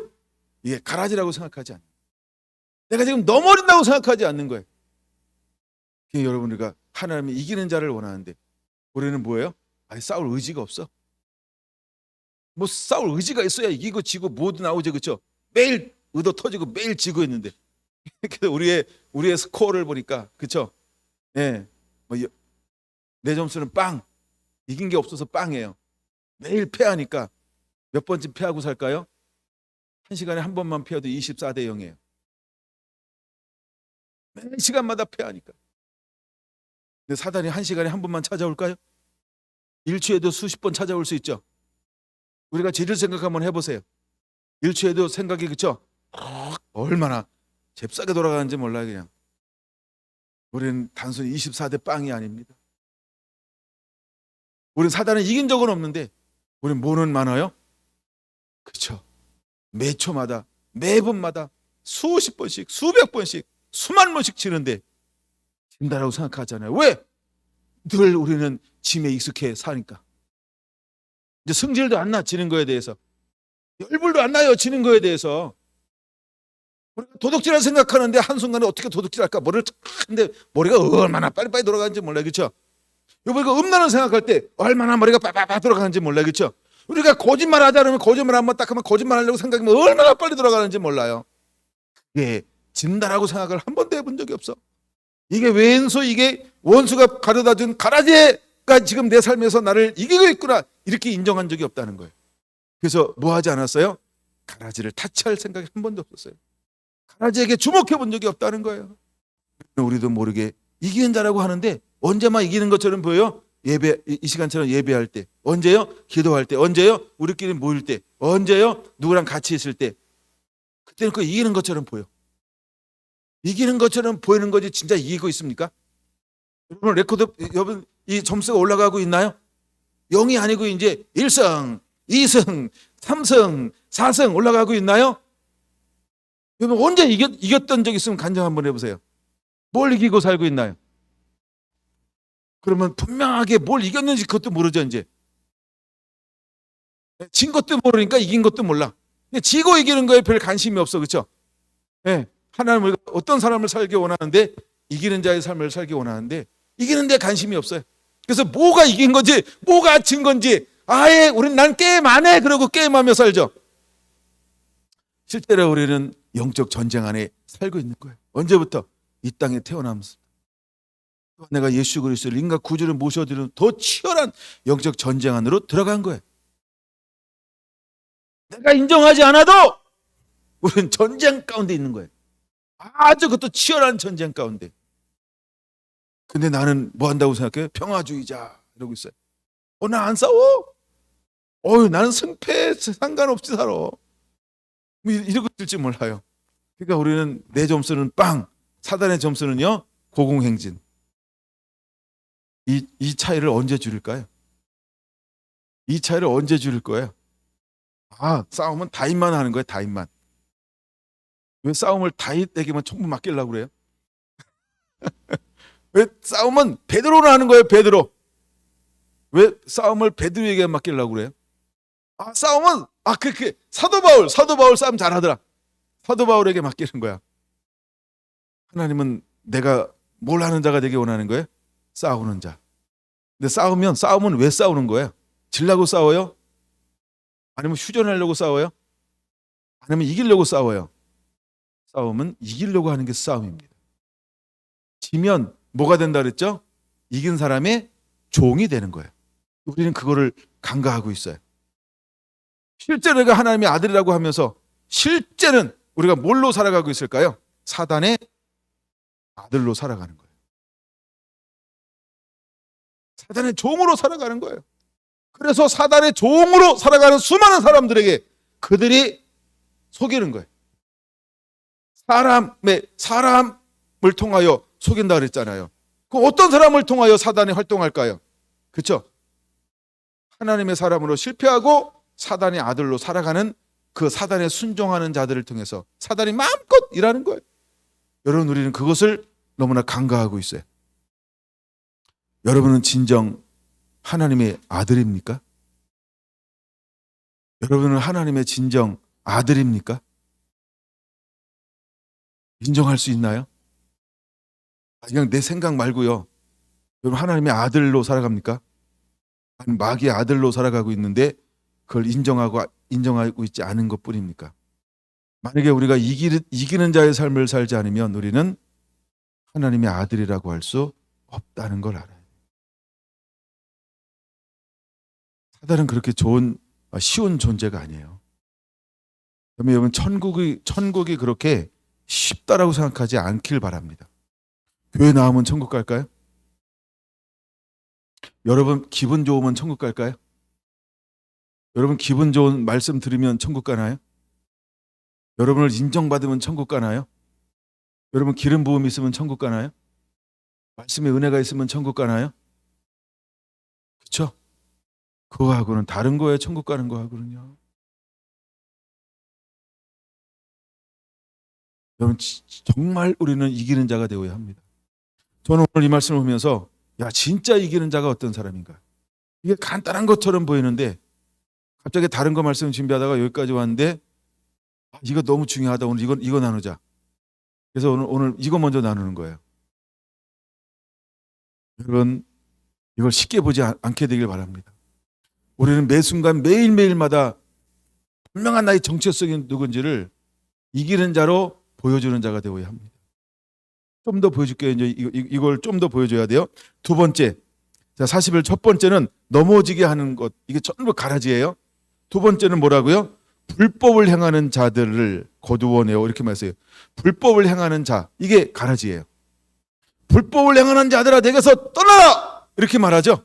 이게 가라지라고 생각하지 않아요. 내가 지금 넘어진다고 생각하지 않는 거예요. 여러분 우리가 하나님이 이기는 자를 원하는데 우리는 뭐예요? 아니 싸울 의지가 없어. 뭐 싸울 의지가 있어야 이기고 지고 모두 나오죠, 그렇죠? 매일 의도 터지고 매일 지고 있는데 그래서 우리의 스코어를 보니까 그렇죠? 네, 내 점수는 빵. 이긴 게 없어서 빵이에요. 매일 패하니까 몇 번쯤 패하고 살까요? 한 시간에 한 번만 패해도 24대 0이에요. 매 시간마다 패하니까. 근데 사단이 한 시간에 한 번만 찾아올까요? 일주에도 수십 번 찾아올 수 있죠. 우리가 죄를 생각 한번 해보세요. 일주에도 생각이 그쵸? 얼마나 잽싸게 돌아가는지 몰라요. 그냥 우리는 단순히 24대 빵이 아닙니다. 우리는 사단을 이긴 적은 없는데 우리는 뭐는 많아요? 그렇죠. 매 초마다 매분마다 수십 번씩 수백 번씩 수만 번씩 지는데 진다라고 생각하잖아요. 왜? 늘 우리는 짐에 익숙해 사니까. 이제 승질도 안 나, 지는 거에 대해서. 열불도 안 나요, 지는 거에 대해서. 우리가 도둑질을 생각하는데 한순간에 어떻게 도둑질할까? 근데 머리가 얼마나 빨리빨리 돌아가는지 몰라요. 그렇죠? 우리가 음란을 생각할 때 얼마나 머리가 빠빠빠 돌아가는지 몰라요. 그렇죠? 우리가 거짓말 하자 그러면 거짓말 한번 딱 하면 거짓말 하려고 생각하면 얼마나 빨리 돌아가는지 몰라요. 예, 진다라고 생각을 한 번도 해본 적이 없어. 이게 왼수 이게 원수가 가져다준 가라지가 지금 내 삶에서 나를 이기고 있구나 이렇게 인정한 적이 없다는 거예요. 그래서 뭐 하지 않았어요? 가라지를 타치할 생각이 한 번도 없었어요. 가라지에게 주목해 본 적이 없다는 거예요. 우리도 모르게 이기는 자라고 하는데 언제만 이기는 것처럼 보여요? 예배 이 시간처럼 예배할 때 언제요? 기도할 때 언제요? 우리끼리 모일 때 언제요? 누구랑 같이 있을 때 그때는 그 이기는 것처럼 보여. 이기는 것처럼 보이는 거지 진짜 이기고 있습니까? 여러분 레코드 여러분 이 점수가 올라가고 있나요? 0이 아니고 이제 1승, 2승, 3승, 4승 올라가고 있나요? 여러분 언제 이겼던 적 있으면 간증 한번 해보세요. 뭘 이기고 살고 있나요? 그러면 분명하게 뭘 이겼는지 그것도 모르죠. 이제 진 것도 모르니까 이긴 것도 몰라. 지고 이기는 거에 별 관심이 없어. 그렇죠? 네. 하나님은 어떤 사람을 살기 원하는데 이기는 자의 삶을 살기 원하는데 이기는 데 관심이 없어요. 그래서 뭐가 이긴 건지 뭐가 진 건지 아예 우리는 난 게임 안 해 그러고 게임하며 살죠. 실제로 우리는 영적 전쟁 안에 살고 있는 거예요. 언제부터? 이 땅에 태어나면서 내가 예수 그리스도를 인간 구주를 모셔드리는 더 치열한 영적 전쟁 안으로 들어간 거예요. 내가 인정하지 않아도 우리는 전쟁 가운데 있는 거예요. 아주 그것도 치열한 전쟁 가운데. 근데 나는 뭐 한다고 생각해요? 평화주의자 이러고 있어요. 나 안 싸워? 나는 승패 상관없이 살아. 이러고 있을지 몰라요. 그러니까 우리는 내 점수는 빵, 사단의 점수는요 고공행진. 이 차이를 언제 줄일까요? 이 차이를 언제 줄일 거예요? 싸움은 다인만 하는 거예요. 다인만. 왜 싸움을 다윗에게만 전부 맡기려고 그래요? 왜 싸움은 베드로로 하는 거예요? 베드로. 왜 싸움을 베드로에게 맡기려고 그래요? 싸움은 그렇게 사도 바울 싸움 잘하더라. 사도 바울에게 맡기는 거야. 하나님은 내가 뭘 하는 자가 되게 원하는 거예요? 싸우는 자. 근데 싸움은 왜 싸우는 거예요? 질라고 싸워요? 아니면 휴전하려고 싸워요? 아니면 이기려고 싸워요? 싸움은 이기려고 하는 게 싸움입니다. 지면 뭐가 된다 그랬죠? 이긴 사람의 종이 되는 거예요. 우리는 그거를 간과하고 있어요. 실제로 내가 하나님의 아들이라고 하면서 실제는 우리가 뭘로 살아가고 있을까요? 사단의 아들로 살아가는 거예요. 사단의 종으로 살아가는 거예요. 그래서 사단의 종으로 살아가는 수많은 사람들에게 그들이 속이는 거예요. 사람을 통하여 속인다 그랬잖아요. 그럼 어떤 사람을 통하여 사단이 활동할까요? 그렇죠? 하나님의 사람으로 실패하고 사단의 아들로 살아가는 그 사단에 순종하는 자들을 통해서 사단이 마음껏 일하는 거예요. 여러분, 우리는 그것을 너무나 간과하고 있어요. 여러분은 진정 하나님의 아들입니까? 여러분은 하나님의 진정 아들입니까? 인정할 수 있나요? 그냥 내 생각 말고요. 여러분, 하나님의 아들로 살아갑니까? 아니, 마귀의 아들로 살아가고 있는데 그걸 인정하고 있지 않은 것뿐입니까? 만약에 우리가 이기는 자의 삶을 살지 않으면 우리는 하나님의 아들이라고 할 수 없다는 걸 알아요. 사단은 그렇게 쉬운 존재가 아니에요. 그러면 여러분, 천국이 그렇게 쉽다라고 생각하지 않길 바랍니다. 교회 나오면 천국 갈까요? 여러분, 기분 좋으면 천국 갈까요? 여러분, 기분 좋은 말씀 들으면 천국 가나요? 여러분을 인정받으면 천국 가나요? 여러분, 기름 부음 있으면 천국 가나요? 말씀의 은혜가 있으면 천국 가나요? 그렇죠? 그거하고는 다른 거예요. 천국 가는 거하고는요. 여러분, 정말 우리는 이기는 자가 되어야 합니다. 저는 오늘 이 말씀을 보면서 진짜 이기는 자가 어떤 사람인가? 이게 간단한 것처럼 보이는데 갑자기 다른 거 말씀 준비하다가 여기까지 왔는데 이거 너무 중요하다. 오늘 이거 나누자. 그래서 오늘 이거 먼저 나누는 거예요. 여러분, 이걸 쉽게 보지 않게 되길 바랍니다. 우리는 매 순간 매일매일마다 분명한 나의 정체성이 누군지를 이기는 자로 보여주는 자가 되어야 합니다. 좀 더 보여줄게요. 이제 이걸 좀 더 보여줘야 돼요. 두 번째, 40일 첫 번째는 넘어지게 하는 것. 이게 전부 가라지예요. 두 번째는 뭐라고요? 불법을 행하는 자들을 거두어내어, 이렇게 말했어요. 불법을 행하는 자, 이게 가라지예요. 불법을 행하는 자들아 내게서 떠나라, 이렇게 말하죠.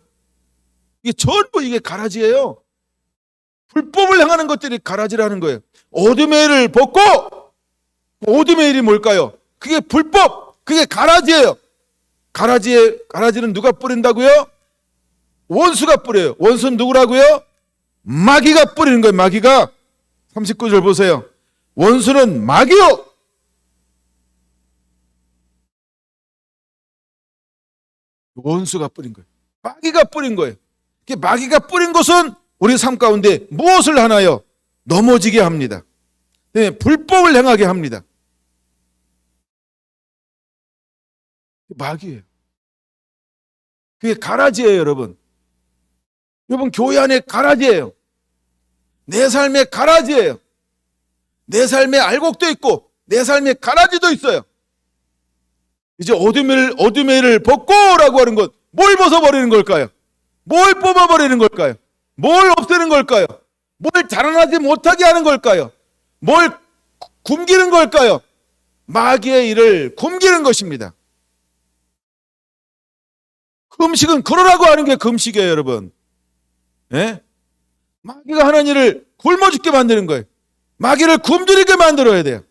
이게 전부 이게 가라지예요. 불법을 행하는 것들이 가라지라는 거예요. 어둠의 일을 벗고, 어둠의 일이 뭘까요? 그게 불법, 그게 가라지예요. 가라지는 누가 뿌린다고요? 원수가 뿌려요. 원수는 누구라고요? 마귀가 뿌리는 거예요. 마귀가. 39절 보세요. 원수는 마귀요. 원수가 뿌린 거예요. 마귀가 뿌린 거예요. 마귀가 뿌린 것은 우리 삶 가운데 무엇을 하나요? 넘어지게 합니다. 네, 불법을 행하게 합니다. 마귀예요. 그게 가라지예요, 여러분. 여러분, 교회 안에 가라지예요. 내 삶에 가라지예요. 내 삶에 알곡도 있고 내 삶에 가라지도 있어요. 이제 어둠의 일을 벗고라고 하는 것, 뭘 벗어버리는 걸까요? 뭘 뽑아버리는 걸까요? 뭘 없애는 걸까요? 뭘 자라나지 못하게 하는 걸까요? 뭘 굶기는 걸까요? 마귀의 일을 굶기는 것입니다. 금식은 그러라고 하는 게 금식이에요, 여러분. 예? 마귀가 하는 일을 굶어 죽게 만드는 거예요. 마귀를 굶주리게 만들어야 돼요.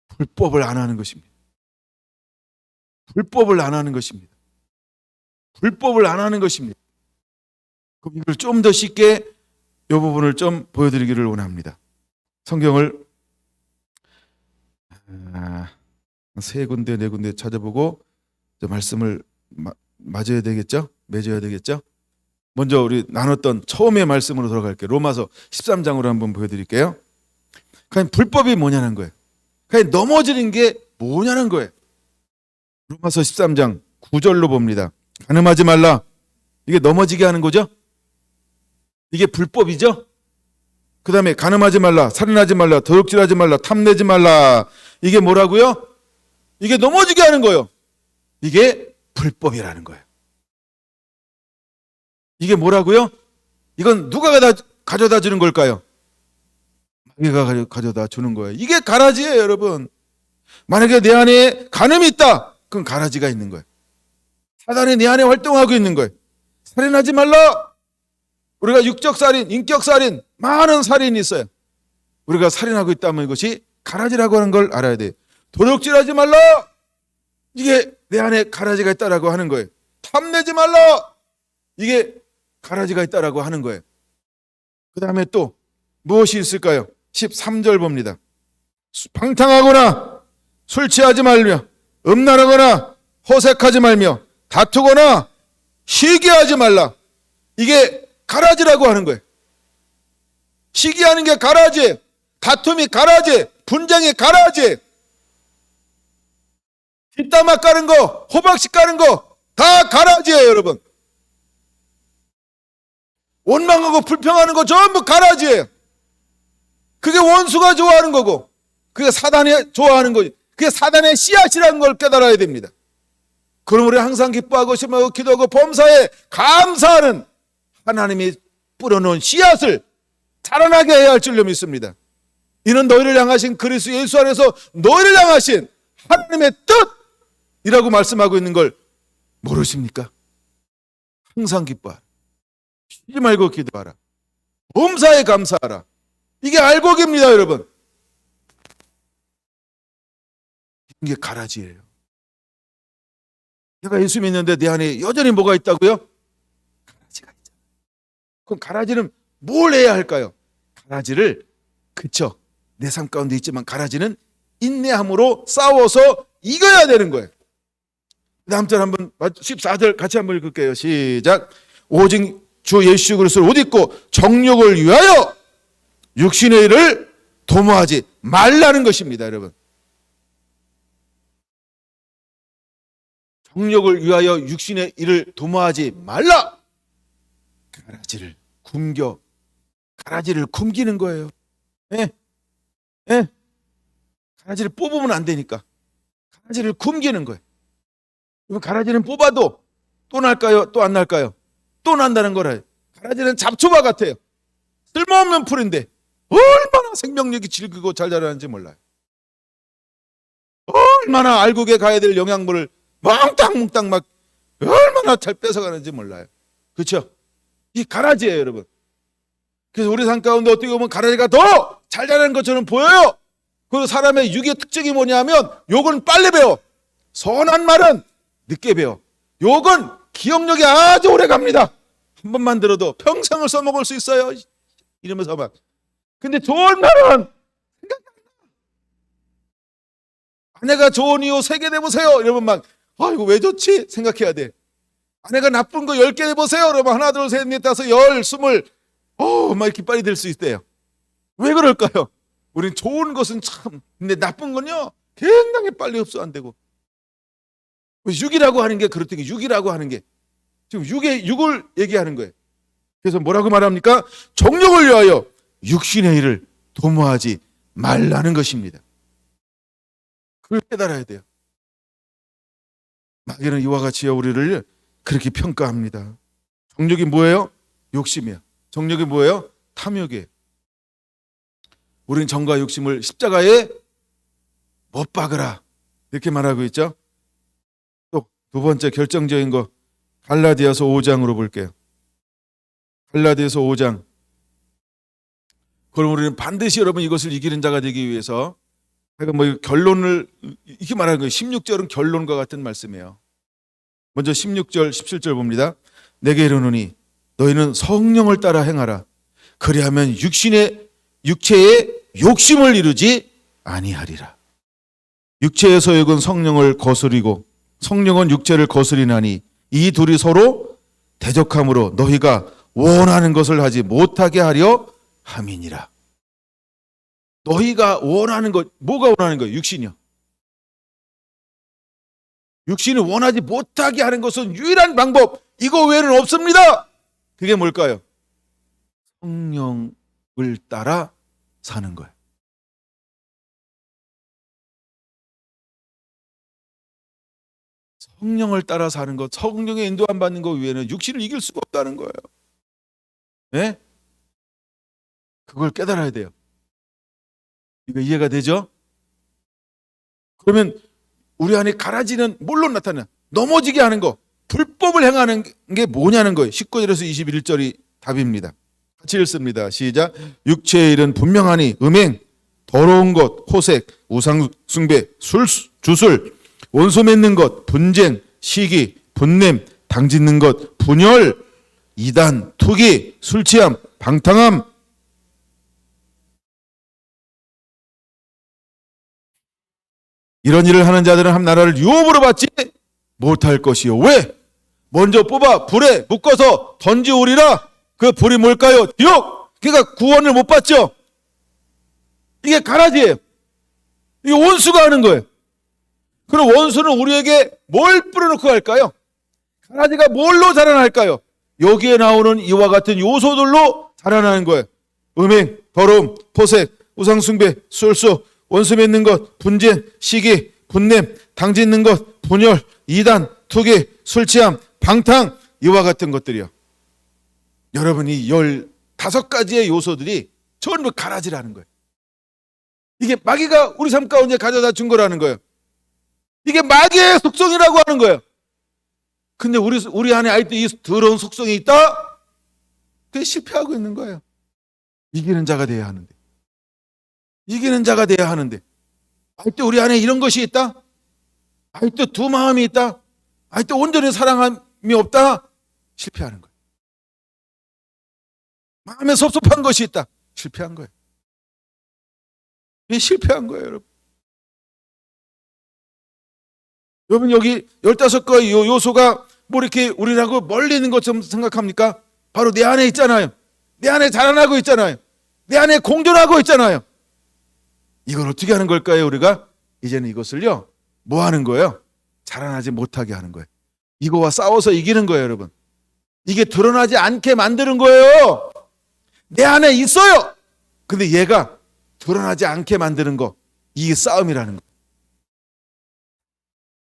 불법을 안 하는 것입니다. 불법을 안 하는 것입니다. 불법을 안 하는 것입니다. 그럼 이걸 좀 더 쉽게 이 부분을 좀 보여드리기를 원합니다. 성경을 세 군데, 네 군데 찾아보고 말씀을 맺어야 되겠죠? 먼저 우리 나눴던 처음의 말씀으로 돌아갈게요. 로마서 13장으로 한번 보여드릴게요. 그냥 불법이 뭐냐는 거예요. 그냥 넘어지는 게 뭐냐는 거예요. 로마서 13장 9절로 봅니다. 간음하지 말라. 이게 넘어지게 하는 거죠? 이게 불법이죠? 그 다음에 간음하지 말라, 살인하지 말라, 도둑질하지 말라, 탐내지 말라. 이게 뭐라고요? 이게 넘어지게 하는 거예요. 이게 불법이라는 거예요. 이게 뭐라고요? 이건 누가 가져다 주는 걸까요? 자기가 가져다 주는 거예요. 이게 가라지예요, 여러분. 만약에 내 안에 간음이 있다, 그건 가라지가 있는 거예요. 사단이 내 안에 활동하고 있는 거예요. 살인하지 말라. 우리가 육적살인, 인격살인, 많은 살인이 있어요. 우리가 살인하고 있다면 이것이 가라지라고 하는 걸 알아야 돼요. 도둑질하지 말라. 이게 내 안에 가라지가 있다라고 하는 거예요. 탐내지 말라. 이게 가라지가 있다라고 하는 거예요. 그 다음에 또 무엇이 있을까요? 13절 봅니다. 방탕하거나 술 취하지 말며 음란하거나 호색하지 말며 다투거나 시기하지 말라. 이게 가라지라고 하는 거예요. 시기하는 게 가라지, 다툼이 가라지, 분쟁이 가라지, 뒷담화 까는 거, 호박씨 까는 거 다 가라지예요, 여러분. 원망하고 불평하는 거 전부 가라지예요. 그게 원수가 좋아하는 거고, 그게 사단이 좋아하는 거지. 그게 사단의 씨앗이라는 걸 깨달아야 됩니다. 그럼 우리 항상 기뻐하고 심하고 기도하고 범사에 감사하는 하나님이 뿌려놓은 씨앗을 자라나게 해야 할 줄로 믿습니다. 이는 너희를 향하신 그리스도 예수 안에서 너희를 향하신 하나님의 뜻이라고 말씀하고 있는 걸 모르십니까? 항상 기뻐하라. 쉬지 말고 기도하라. 범사에 감사하라. 이게 알곡입니다, 여러분. 이게 가라지예요. 내가 예수 믿는데 내 안에 여전히 뭐가 있다고요? 가라지가 있잖아요. 그럼 가라지는 뭘 해야 할까요? 가라지를, 그쵸, 내 삶 가운데 있지만 가라지는 인내함으로 싸워서 이겨야 되는 거예요. 다음 절 한번 14절 같이 한번 읽을게요. 시작. 오직 주 예수 그리스도를 옷 입고 정욕을 위하여 육신의 일을 도모하지 말라는 것입니다, 여러분. 정욕을 위하여 육신의 일을 도모하지 말라. 가라지를 굶겨, 가라지를 굶기는 거예요. 예? 예? 가라지를 뽑으면 안 되니까 가라지를 굶기는 거예요. 그럼 가라지는 뽑아도 또 날까요? 또 안 날까요? 또 난다는 거라. 가라지는 잡초바 같아요. 쓸모없는 풀인데 얼마나 생명력이 질기고 잘 자라는지 몰라요. 얼마나 알곡에 가야 될 영양분을 몽땅몽땅 막 얼마나 잘 뺏어가는지 몰라요. 그렇죠? 이 가라지예요, 여러분. 그래서 우리 삶 가운데 어떻게 보면 가라지가 더 잘 자라는 것처럼 보여요. 그 사람의 육의 특징이 뭐냐면 욕은 빨리 배워. 선한 말은 늦게 배워. 욕은 기억력이 아주 오래 갑니다. 한 번만 들어도 평생을 써먹을 수 있어요. 이러면서 막. 근데 좋은 말은 생각이 안 나. 아내가 좋은 이유 3개 내보세요. 이러면 막, 이거 왜 좋지? 생각해야 돼. 아내가 나쁜 거 10개 내보세요. 그러면 하나, 둘, 셋, 넷, 다섯, 열, 스물, 막 이렇게 빨리 될 수 있대요. 왜 그럴까요? 우린 좋은 것은 참, 근데 나쁜 건요, 굉장히 빨리 흡수 안 되고. 6이라고 하는 게 그렇다니, 6이라고 하는 게. 지금 6을 얘기하는 거예요. 그래서 뭐라고 말합니까? 정욕을 위하여 육신의 일을 도모하지 말라는 것입니다. 그걸 깨달아야 돼요. 마귀는 이와 같이 우리를 그렇게 평가합니다. 정욕이 뭐예요? 욕심이에요. 정욕이 뭐예요? 탐욕이에요. 우리는 정과 욕심을 십자가에 못 박으라 이렇게 말하고 있죠. 또 두 번째 결정적인 거 갈라디아서 5장으로 볼게요. 갈라디아서 5장. 그럼 우리는 반드시 여러분 이것을 이기는 자가 되기 위해서 결론을 이렇게 말하는 거예요. 16절은 결론과 같은 말씀이에요. 먼저 16절 17절 봅니다. 내게 이르노니 너희는 성령을 따라 행하라. 그리하면 육체의 욕심을 이루지 아니하리라. 육체의 소욕은 성령을 거스리고 성령은 육체를 거스리나니 이 둘이 서로 대적함으로 너희가 원하는 것을 하지 못하게 하려 함이니라. 너희가 원하는 것, 뭐가 원하는 거예요? 육신이요. 육신이 원하지 못하게 하는 것은 유일한 방법, 이거 외에는 없습니다. 그게 뭘까요? 성령을 따라 사는 거예요. 성령을 따라 사는 것, 성령의 인도함 받는 것 외에는 육신을 이길 수가 없다는 거예요. 네? 그걸 깨달아야 돼요. 이거 이해가 되죠? 그러면 우리 안에 가라지는 뭘로 나타나? 넘어지게 하는 거, 불법을 행하는 게 뭐냐는 거예요. 19절에서 21절이 답입니다. 같이 읽습니다. 시작. 육체의 일은 분명하니 음행, 더러운 것, 호색, 우상 숭배, 주술, 원수 맺는 것, 분쟁, 시기, 분냄, 당짓는 것, 분열, 이단, 투기, 술 취함, 방탕함. 이런 일을 하는 자들은 한 나라를 유업으로 받지 못할 것이요. 왜? 먼저 뽑아 불에 묶어서 던지오리라. 그 불이 뭘까요? 지옥. 그러니까 구원을 못 받죠. 이게 가라지예요. 이게 원수가 하는 거예요. 그럼 원수는 우리에게 뭘 뿌려놓고 갈까요? 가라지가 뭘로 자라날까요? 여기에 나오는 이와 같은 요소들로 자라나는 거예요. 음행, 더러움, 포색, 우상숭배, 술수, 원수 맺는 것, 분쟁, 시기, 분냄, 당짓는 것, 분열, 이단, 투기, 술취함, 방탕, 이와 같은 것들이요. 여러분, 이 15가지의 요소들이 전부 가라지라는 거예요. 이게 마귀가 우리 삶 가운데 가져다 준 거라는 거예요. 이게 마귀의 속성이라고 하는 거예요. 근데 우리 안에 아직도 이 더러운 속성이 있다? 그게 실패하고 있는 거예요. 이기는 자가 돼야 하는데. 이기는 자가 돼야 하는데. 아직도 우리 안에 이런 것이 있다? 아직도 두 마음이 있다? 아직도 온전히 사랑함이 없다? 실패하는 거예요. 마음에 섭섭한 것이 있다? 실패한 거예요. 이게 실패한 거예요, 여러분. 여러분, 여기 15가지 요소가 뭐 이렇게 우리라고 멀리 있는 것처럼 생각합니까? 바로 내 안에 있잖아요. 내 안에 자라나고 있잖아요. 내 안에 공존하고 있잖아요. 이걸 어떻게 하는 걸까요, 우리가? 이제는 이것을요, 뭐 하는 거예요? 자라나지 못하게 하는 거예요. 이거와 싸워서 이기는 거예요, 여러분. 이게 드러나지 않게 만드는 거예요. 내 안에 있어요. 근데 얘가 드러나지 않게 만드는 거, 이게 싸움이라는 거예요.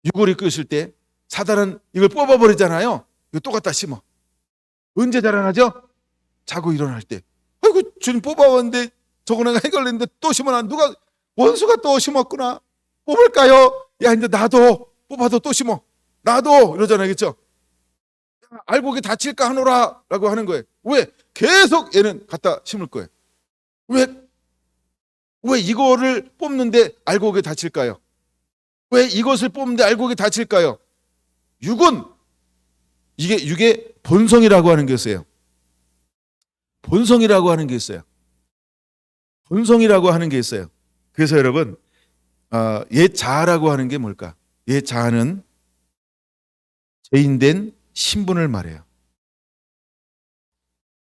유골이 끄실 때 사단은 이걸 뽑아버리잖아요. 이거 또 갖다 심어. 언제 자라나죠? 자고 일어날 때. 아이고, 주님 뽑아왔는데 저거 내가 해결했는데 또 심어놔. 누가 원수가 또 심었구나. 뽑을까요? 야, 이제 나도 뽑아도 또 심어. 나도 이러잖아요, 그렇죠? 알곡이 다칠까 하노라 라고 하는 거예요. 왜? 계속 얘는 갖다 심을 거예요. 왜 이거를 뽑는데 알곡이 다칠까요? 왜 이것을 뽑는데 알곡이 다칠까요? 육은 이게 육의 본성이라고 하는 게 있어요. 본성이라고 하는 게 있어요. 본성이라고 하는 게 있어요. 그래서 여러분, 옛 자아라고 하는 게 뭘까? 옛 자아는 죄인된 신분을 말해요.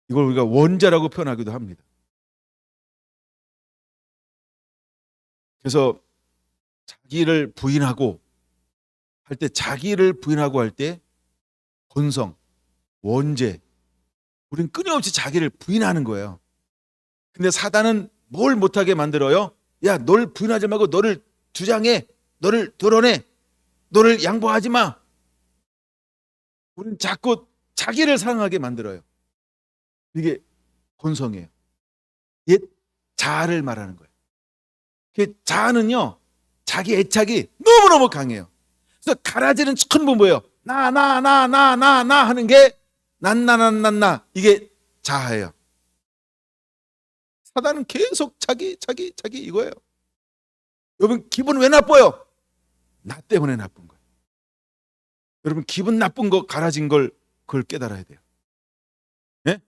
이걸 우리가 원자라고 표현하기도 합니다. 그래서 자기를 부인하고 할 때, 자기를 부인하고 할 때 본성, 원죄, 우리는 끊임없이 자기를 부인하는 거예요. 근데 사단은 뭘 못하게 만들어요? 야, 널 부인하지 말고 너를 주장해, 너를 드러내, 너를 양보하지 마. 우리는 자꾸 자기를 사랑하게 만들어요. 이게 본성이에요. 옛 자아를 말하는 거예요. 그 자아는요, 자기 애착이 너무너무 강해요. 그래서 가라지는 전부 뭐예요? 나 하는 게 나 이게 자아예요. 사단은 계속 자기 이거예요. 여러분, 기분 왜 나빠요? 나 때문에 나쁜 거예요. 여러분, 기분 나쁜 거, 가라진 걸, 그걸 깨달아야 돼요. 예?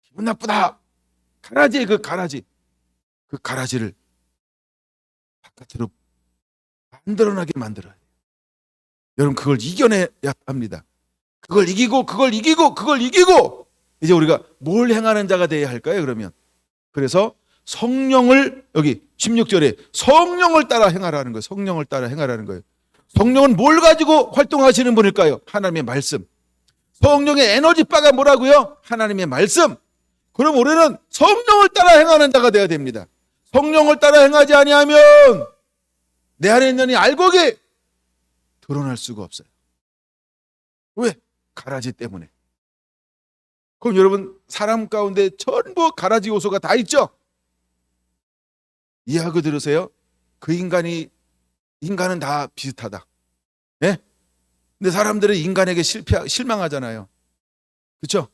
기분 나쁘다. 그 가라지를 바깥으로 만들어나게 만들어야 돼요. 여러분, 그걸 이겨내야 합니다. 그걸 이기고 이제 우리가 뭘 행하는 자가 되어야 할까요, 그러면? 그래서 성령을, 여기 16절에 성령을 따라 행하라는 거예요. 성령을 따라 행하라는 거예요. 성령은 뭘 가지고 활동하시는 분일까요? 하나님의 말씀. 성령의 에너지바가 뭐라고요? 하나님의 말씀. 그럼 우리는 성령을 따라 행하는 자가 되어야 됩니다. 성령을 따라 행하지 아니하면 내 안에 있는 이 알곡이 드러날 수가 없어요. 왜? 가라지 때문에. 그럼 여러분, 사람 가운데 전부 가라지 요소가 다 있죠? 이해하고 들으세요? 그 인간은 다 비슷하다. 예? 근데 사람들은 인간에게 실망하잖아요. 그렇죠?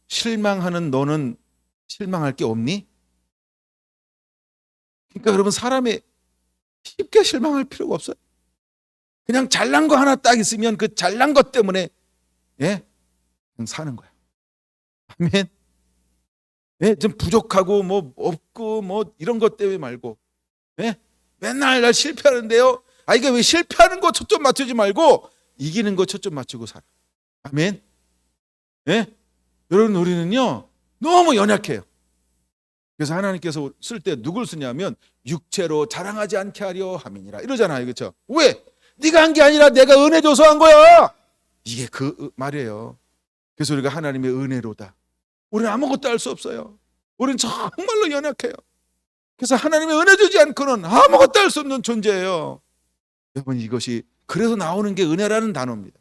실망하는 너는 실망할 게 없니? 그러니까 여러분, 사람에 쉽게 실망할 필요가 없어요. 그냥 잘난 거 하나 딱 있으면 그 잘난 것 때문에 그냥 사는 거야. 아멘. 좀 부족하고 뭐 없고 뭐 이런 것 때문에 말고, 맨날 날 실패하는데요. 이게 왜 실패하는 거 초점 맞추지 말고 이기는 거 초점 맞추고 살아. 아멘. 여러분, 우리는요 너무 연약해요. 그래서 하나님께서 쓸 때 누굴 쓰냐면 육체로 자랑하지 않게 하려 함이니라 이러잖아요. 그렇죠? 왜? 네가 한 게 아니라 내가 은혜 줘서 한 거야. 이게 그 말이에요. 그래서 우리가 하나님의 은혜로다. 우리는 아무것도 할 수 없어요. 우리는 정말로 연약해요. 그래서 하나님의 은혜 주지 않고는 아무것도 할 수 없는 존재예요. 여러분, 이것이 그래서 나오는 게 은혜라는 단어입니다.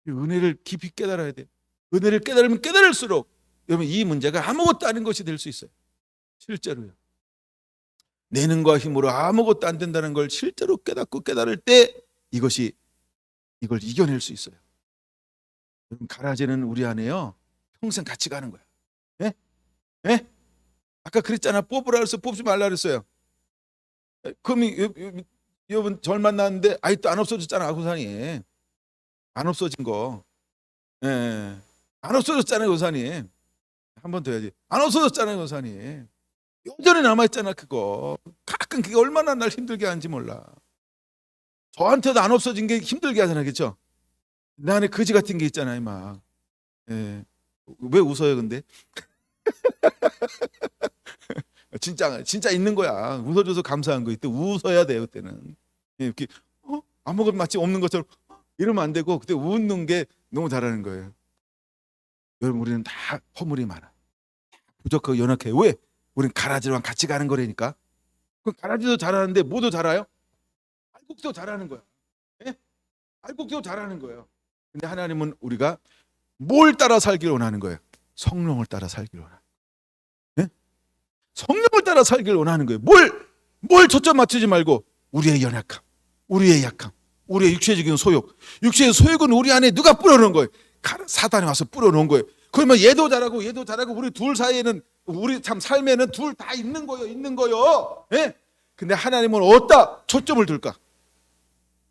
은혜를 깊이 깨달아야 돼요. 은혜를 깨달으면 깨달을수록 여러분, 이 문제가 아무것도 아닌 것이 될 수 있어요. 실제로요. 내능과 힘으로 아무것도 안 된다는 걸 실제로 깨닫고 깨달을 때 이걸 이겨낼 수 있어요. 여러분, 가라지는 우리 안에요 평생 같이 가는 거야. 아까 그랬잖아. 뽑으라 그랬어. 뽑지 말라 그랬어요. 그럼 여러분, 절 만났는데 아직도 안 없어졌잖아. 우산이 안 없어진 거. 안 없어졌잖아요. 우산이. 한 번 더 해야지. 안 없어졌잖아요. 우산이. 여전히 남아있잖아. 그거 가끔 그게 얼마나 날 힘들게 하는지 몰라. 저한테도 안 없어진 게 힘들게 하잖아요. 그렇죠? 내 안에 거지 같은 게 있잖아요. 막. 왜 웃어요 근데? 진짜 있는 거야. 웃어줘서 감사한 거. 이때 웃어야 돼요. 그때는 이렇게 아무것도 마치 없는 것처럼 이러면 안 되고, 그때 웃는 게 너무 잘하는 거예요. 여러분, 우리는 다 허물이 많아. 부족하고 연약해. 왜? 우리는 가라지랑 같이 가는 거라니까. 그 가라지도 잘하는데 뭐도 잘해요? 알곡도 잘하는 거야. 알곡도 잘하는 거예요. 근데 하나님은 우리가 뭘 따라 살기를 원하는 거예요? 성령을 따라 살기를 원하는 거예요. 성령을 따라 살기를 원하는 거예요. 뭘 초점 맞추지 말고 우리의 연약함, 우리의 약함, 우리의 육체적인 소욕. 육체의 소욕은 우리 안에 누가 뿌려놓은 거예요? 사단이 와서 뿌려놓은 거예요. 그러면 얘도 잘하고 우리 둘 사이에는, 우리 참 삶에는 둘 다 있는 거예요. 근데 하나님은 어디다 초점을 둘까?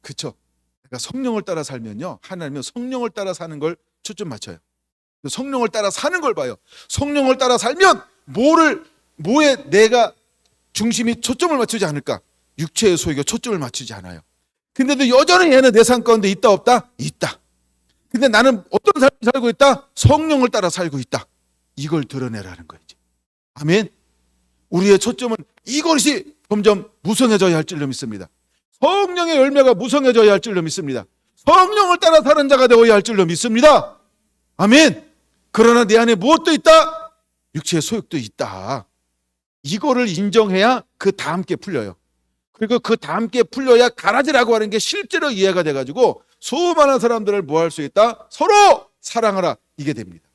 그렇죠? 그러니까 성령을 따라 살면요, 하나님은 성령을 따라 사는 걸 초점 맞춰요. 성령을 따라 사는 걸 봐요. 성령을 따라 살면 뭐에 내가 중심이 초점을 맞추지 않을까? 육체의 소욕에 초점을 맞추지 않아요. 근데도 여전히 얘는 내 삶 가운데 있다 없다? 있다. 근데 나는 어떤 삶을 살고 있다? 성령을 따라 살고 있다. 이걸 드러내라는 거예요. 아멘. 우리의 초점은 이것이 점점 무성해져야 할 줄로 믿습니다. 성령의 열매가 무성해져야 할 줄로 믿습니다. 성령을 따라 사는 자가 되어야 할 줄로 믿습니다. 아멘. 그러나 내 안에 무엇도 있다? 육체의 소욕도 있다. 이거를 인정해야 그 다음 게 풀려요. 그리고 그 다음 게 풀려야 가라지라고 하는 게 실제로 이해가 돼가지고 수많은 사람들을 뭐 할 수 있다? 서로 사랑하라. 이게 됩니다.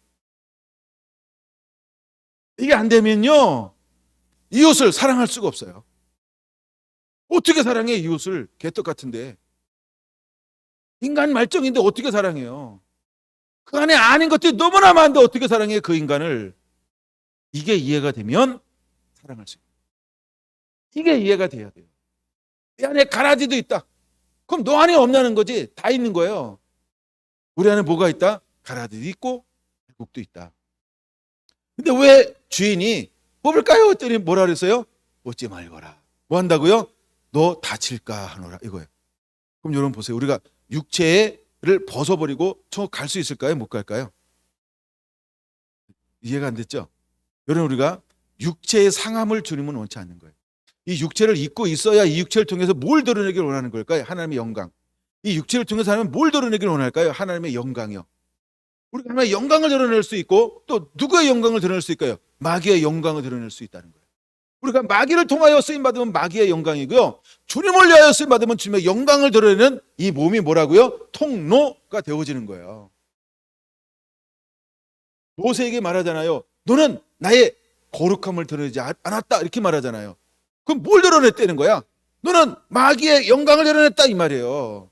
이게 안 되면요, 이웃을 사랑할 수가 없어요. 어떻게 사랑해? 이웃을 개떡 같은데. 인간 말정인데 어떻게 사랑해요? 그 안에 아닌 것들이 너무나 많은데 어떻게 사랑해? 그 인간을. 이게 이해가 되면 사랑할 수 있어요. 이게 이해가 돼야 돼요. 내 안에 가라지도 있다. 그럼 너 안에 없냐는 거지. 다 있는 거예요. 우리 안에 뭐가 있다? 가라지도 있고 알곡도 있다. 근데 왜 주인이 뽑을까요? 했더니 뭐라 그랬어요? 뽑지 말거라. 뭐 한다고요? 너 다칠까 하노라, 이거예요. 그럼 여러분 보세요. 우리가 육체를 벗어버리고 저 갈 수 있을까요? 못 갈까요? 이해가 안 됐죠? 여러분, 우리가 육체의 상함을 주님은 원치 않는 거예요. 이 육체를 입고 있어야 이 육체를 통해서 뭘 드러내기를 원하는 걸까요? 하나님의 영광. 이 육체를 통해서 하나님은 뭘 드러내기를 원할까요? 하나님의 영광이요. 우리가 하나님의 영광을 드러낼 수 있고, 또 누구의 영광을 드러낼 수 있까요? 마귀의 영광을 드러낼 수 있다는 거예요. 우리가 마귀를 통하여 쓰임받으면 마귀의 영광이고요, 주님을 위하여 쓰임받으면 주님의 영광을 드러내는 이 몸이 뭐라고요? 통로가 되어지는 거예요. 모세에게 말하잖아요. 너는 나의 거룩함을 드러내지 않았다 이렇게 말하잖아요. 그럼 뭘 드러냈다는 거야? 너는 마귀의 영광을 드러냈다 이 말이에요.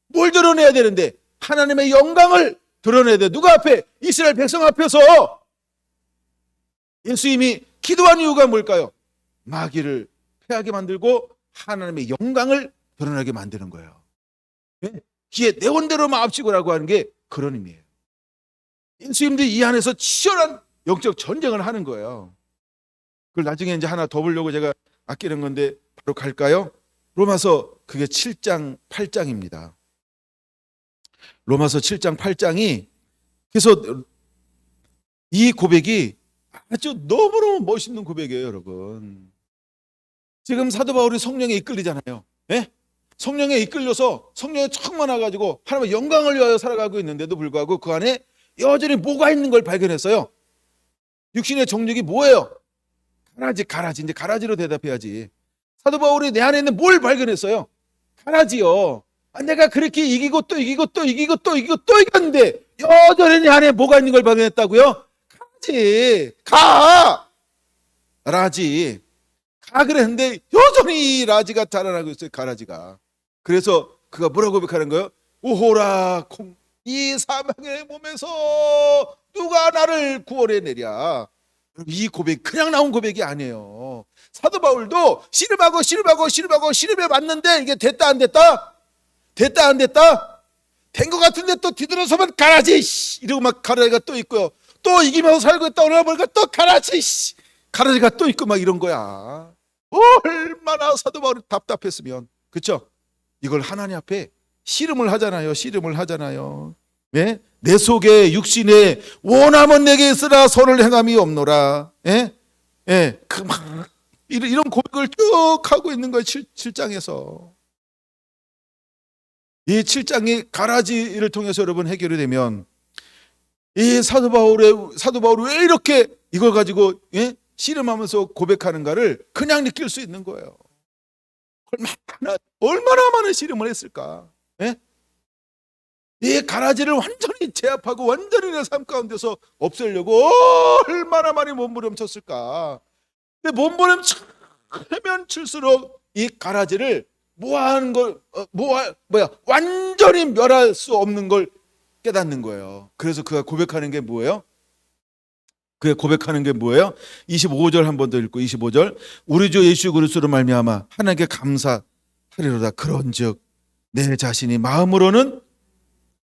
뭘 드러내야 되는데? 하나님의 영광을 드러내야 돼. 누가 앞에? 이스라엘 백성 앞에서. 예수님이 기도한 이유가 뭘까요? 마귀를 패하게 만들고 하나님의 영광을 드러나게 만드는 거예요. 기에 내 원대로만 앞지고라고 하는 게 그런 의미예요. 예수님들이 이 안에서 치열한 영적 전쟁을 하는 거예요. 그걸 나중에 이제 하나 더 보려고 제가 아끼는 건데 바로 갈까요? 로마서 그게 7장 8장입니다. 로마서 7장 8장이 그래서 이 고백이 아주 너무너무 멋있는 고백이에요, 여러분. 지금 사도 바울이 성령에 이끌리잖아요. 예? 성령에 이끌려서 성령에 충만해가지고 하나님의 영광을 위하여 살아가고 있는데도 불구하고 그 안에 여전히 뭐가 있는 걸 발견했어요. 육신의 정욕이 뭐예요? 가라지. 이제 가라지로 대답해야지. 사도 바울이 내 안에 있는 뭘 발견했어요? 가라지요. 내가 그렇게 이기고 또 이겼는데 여전히 내 안에 뭐가 있는 걸 발견했다고요? 라지. 그랬는데 여전히 라지가 자라나고 있어요. 가라지가. 그래서 그가 뭐라고 고백하는 거예요? 오호라 이 사망의 몸에서 누가 나를 구원해내랴. 이 고백 그냥 나온 고백이 아니에요. 사도 바울도 씨름에 맞는데 이게 됐다 안 됐다? 된 것 같은데 또 뒤돌아서면 가라지 이러고 막 가라지가 또 있고요. 또 이기면서 살고 있다 오늘 보니까 또 가라지가 또 있고 막 이런 거야. 얼마나 사도 바울이 답답했으면. 그렇죠? 이걸 하나님 앞에 씨름을 하잖아요. 예? 내 속에 육신에 원함은 내게 있으나 선을 행함이 없노라. 예? 이런 고백을 쭉 하고 있는 거예요. 7장에서. 이 7장이 가라지를 통해서 여러분 해결이 되면 이 사도 바울이 왜 이렇게 이걸 가지고 씨름하면서 고백하는가를 그냥 느낄 수 있는 거예요. 얼마나 많은 씨름을 했을까? 이 가라지를 완전히 제압하고 완전히 내 삶 가운데서 없애려고 얼마나 많이 몸부림쳤을까? 근데 몸부림치면 칠수록 이 가라지를 완전히 멸할 수 없는 걸 깨닫는 거예요. 그래서 그가 고백하는 게 뭐예요? 25절 한 번 더 읽고 25절. 우리 주 예수 그리스도로 말미암아 하나님께 감사하리로다. 그런즉 내 자신이 마음으로는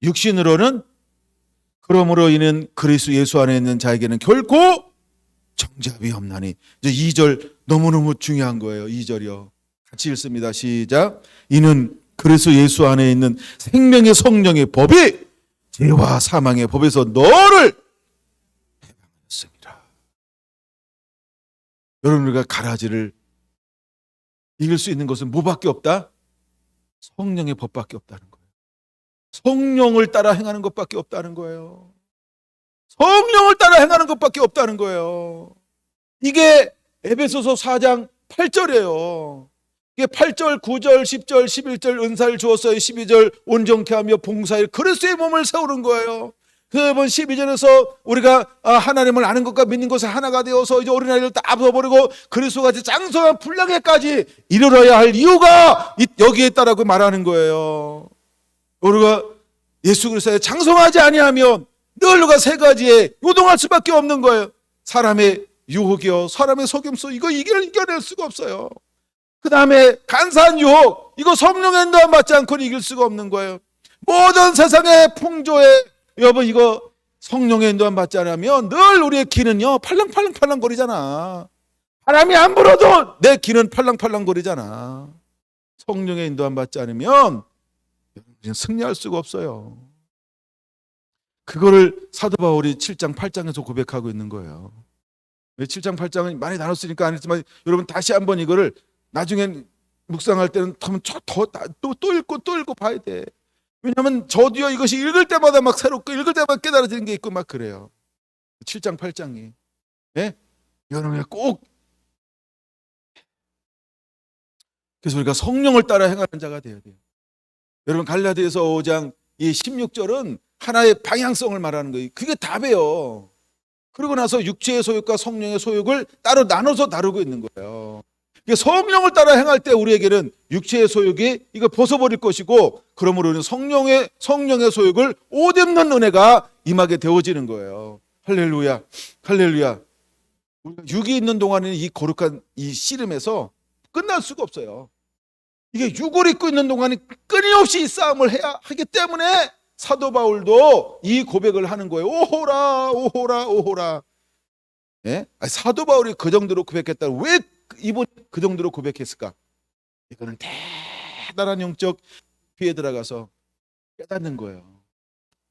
육신으로는 그러므로 이는 그리스도 예수 안에 있는 자에게는 결코 정죄함이 없나니. 이제 2절 너무너무 중요한 거예요. 2절이요. 같이 읽습니다. 시작. 이는 그리스도 예수 안에 있는 생명의 성령의 법이 죄와 사망의 법에서 너를 해방하였습니다. 여러분, 우리가 가라지를 이길 수 있는 것은 뭐밖에 없다? 성령의 법밖에 없다는 거예요. 성령을 따라 행하는 것밖에 없다는 거예요. 이게 에베소서 4장 8절이에요. 이게 8절, 9절, 10절, 11절 은사를 주었어요. 12절 온전케 하며 봉사해 그리스도의 몸을 세우는 거예요. 그번 12절에서 우리가 하나님을 아는 것과 믿는 것에 하나가 되어서 이제 어린아이를 다 버리고 그리스도같이 장성한 분량에까지 이르러야 할 이유가 여기에 있다라고 말하는 거예요. 우리가 예수 그리스도에 장성하지 아니하면 늘 우리가 세 가지에 요동할 수밖에 없는 거예요. 사람의 유혹이요, 사람의 속임수, 이거 이겨낼 수가 없어요. 그 다음에 간사한 유혹, 이거 성령의 인도함 받지 않고는 이길 수가 없는 거예요. 모든 세상의 풍조에 여러분 이거 성령의 인도함 받지 않으면 늘 우리의 기는요 팔랑팔랑 거리잖아. 바람이 안 불어도 내 기는 팔랑팔랑 거리잖아. 성령의 인도함 받지 않으면 승리할 수가 없어요. 그거를 사도 바울이 7장 8장에서 고백하고 있는 거예요. 7장 8장은 많이 나눴으니까 안 했지만 여러분 다시 한번 이거를 나중엔 묵상할 때는 또 읽고 봐야 돼. 왜냐하면 저도요 이것이 읽을 때마다 막 새롭고 읽을 때마다 깨달아지는 게 있고 막 그래요. 7장 8장이 여러분이 꼭 그래서 우리가 성령을 따라 행하는 자가 되어야 돼요. 여러분 갈라디아서 5장 이 16절은 하나의 방향성을 말하는 거예요. 그게 답이에요. 그러고 나서 육체의 소욕과 성령의 소욕을 따로 나눠서 다루고 있는 거예요. 성령을 따라 행할 때 우리에게는 육체의 소욕이 이거 벗어버릴 것이고, 그러므로는 성령의 소욕을 옷 입는 은혜가 임하게 되어지는 거예요. 할렐루야, 할렐루야. 우리가 육이 있는 동안에는 이 거룩한 이 씨름에서 끝날 수가 없어요. 이게 육을 입고 있는 동안에 끊임없이 이 싸움을 해야 하기 때문에 사도 바울도 이 고백을 하는 거예요. 오호라, 오호라, 오호라. 예? 사도 바울이 그 정도로 고백했다. 왜 이분 그 정도로 고백했을까? 이거는 대단한 영적 피에 들어가서 깨닫는 거예요.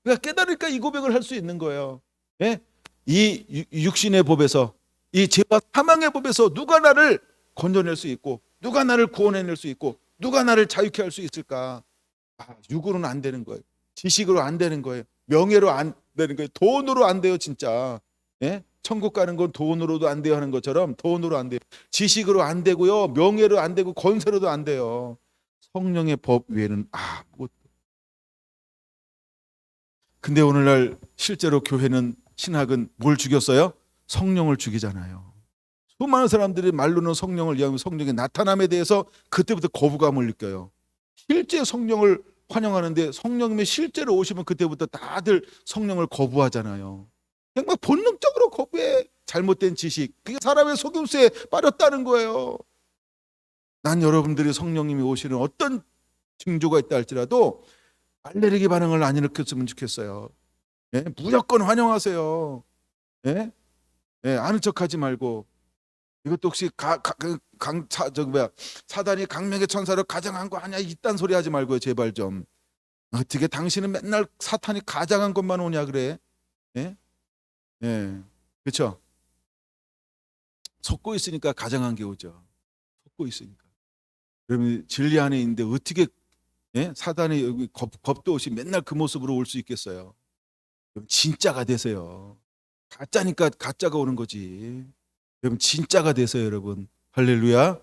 그러니까 깨달으니까 이 고백을 할 수 있는 거예요. 예? 이 육신의 법에서, 이 죄와 사망의 법에서 누가 나를 건져낼 수 있고, 누가 나를 구원해낼 수 있고, 누가 나를 자유케 할 수 있을까? 육으로는 안 되는 거예요. 지식으로 안 되는 거예요. 명예로 안 되는 거예요. 돈으로 안 돼요, 진짜. 예? 천국 가는 건 돈으로도 안 돼요 하는 것처럼 돈으로 안 돼요. 지식으로 안 되고요. 명예로 안 되고 권세로도 안 돼요. 성령의 법 외에는 아무것도. 근데 오늘날 실제로 교회는, 신학은 뭘 죽였어요? 성령을 죽이잖아요. 수많은 사람들이 말로는 성령을 이야기하면 성령의 나타남에 대해서 그때부터 거부감을 느껴요. 실제 성령을 환영하는데 성령님이 실제로 오시면 그때부터 다들 성령을 거부하잖아요. 그냥 막 본능적으로 거부해. 잘못된 지식, 그게 사람의 속임수에 빠졌다는 거예요. 난 여러분들이 성령님이 오시는 어떤 징조가 있다 할지라도 알레르기 반응을 안 일으켰으면 좋겠어요. 예? 무조건 환영하세요. 예? 예, 아는 척하지 말고. 이것도 혹시 사단이 강명의 천사를 가장한 거 아니야? 이딴 소리 하지 말고요, 제발 좀. 어떻게 당신은 맨날 사탄이 가장한 것만 오냐 그래? 예? 예, 그렇죠. 속고 있으니까 가장한 게 오죠. 속고 있으니까. 그러면 진리 안에 있는데 어떻게, 예? 사단이 여기 겁도 없이 맨날 그 모습으로 올 수 있겠어요? 그럼 진짜가 되세요. 가짜니까 가짜가 오는 거지. 여러분 진짜가 되세요, 여러분. 할렐루야.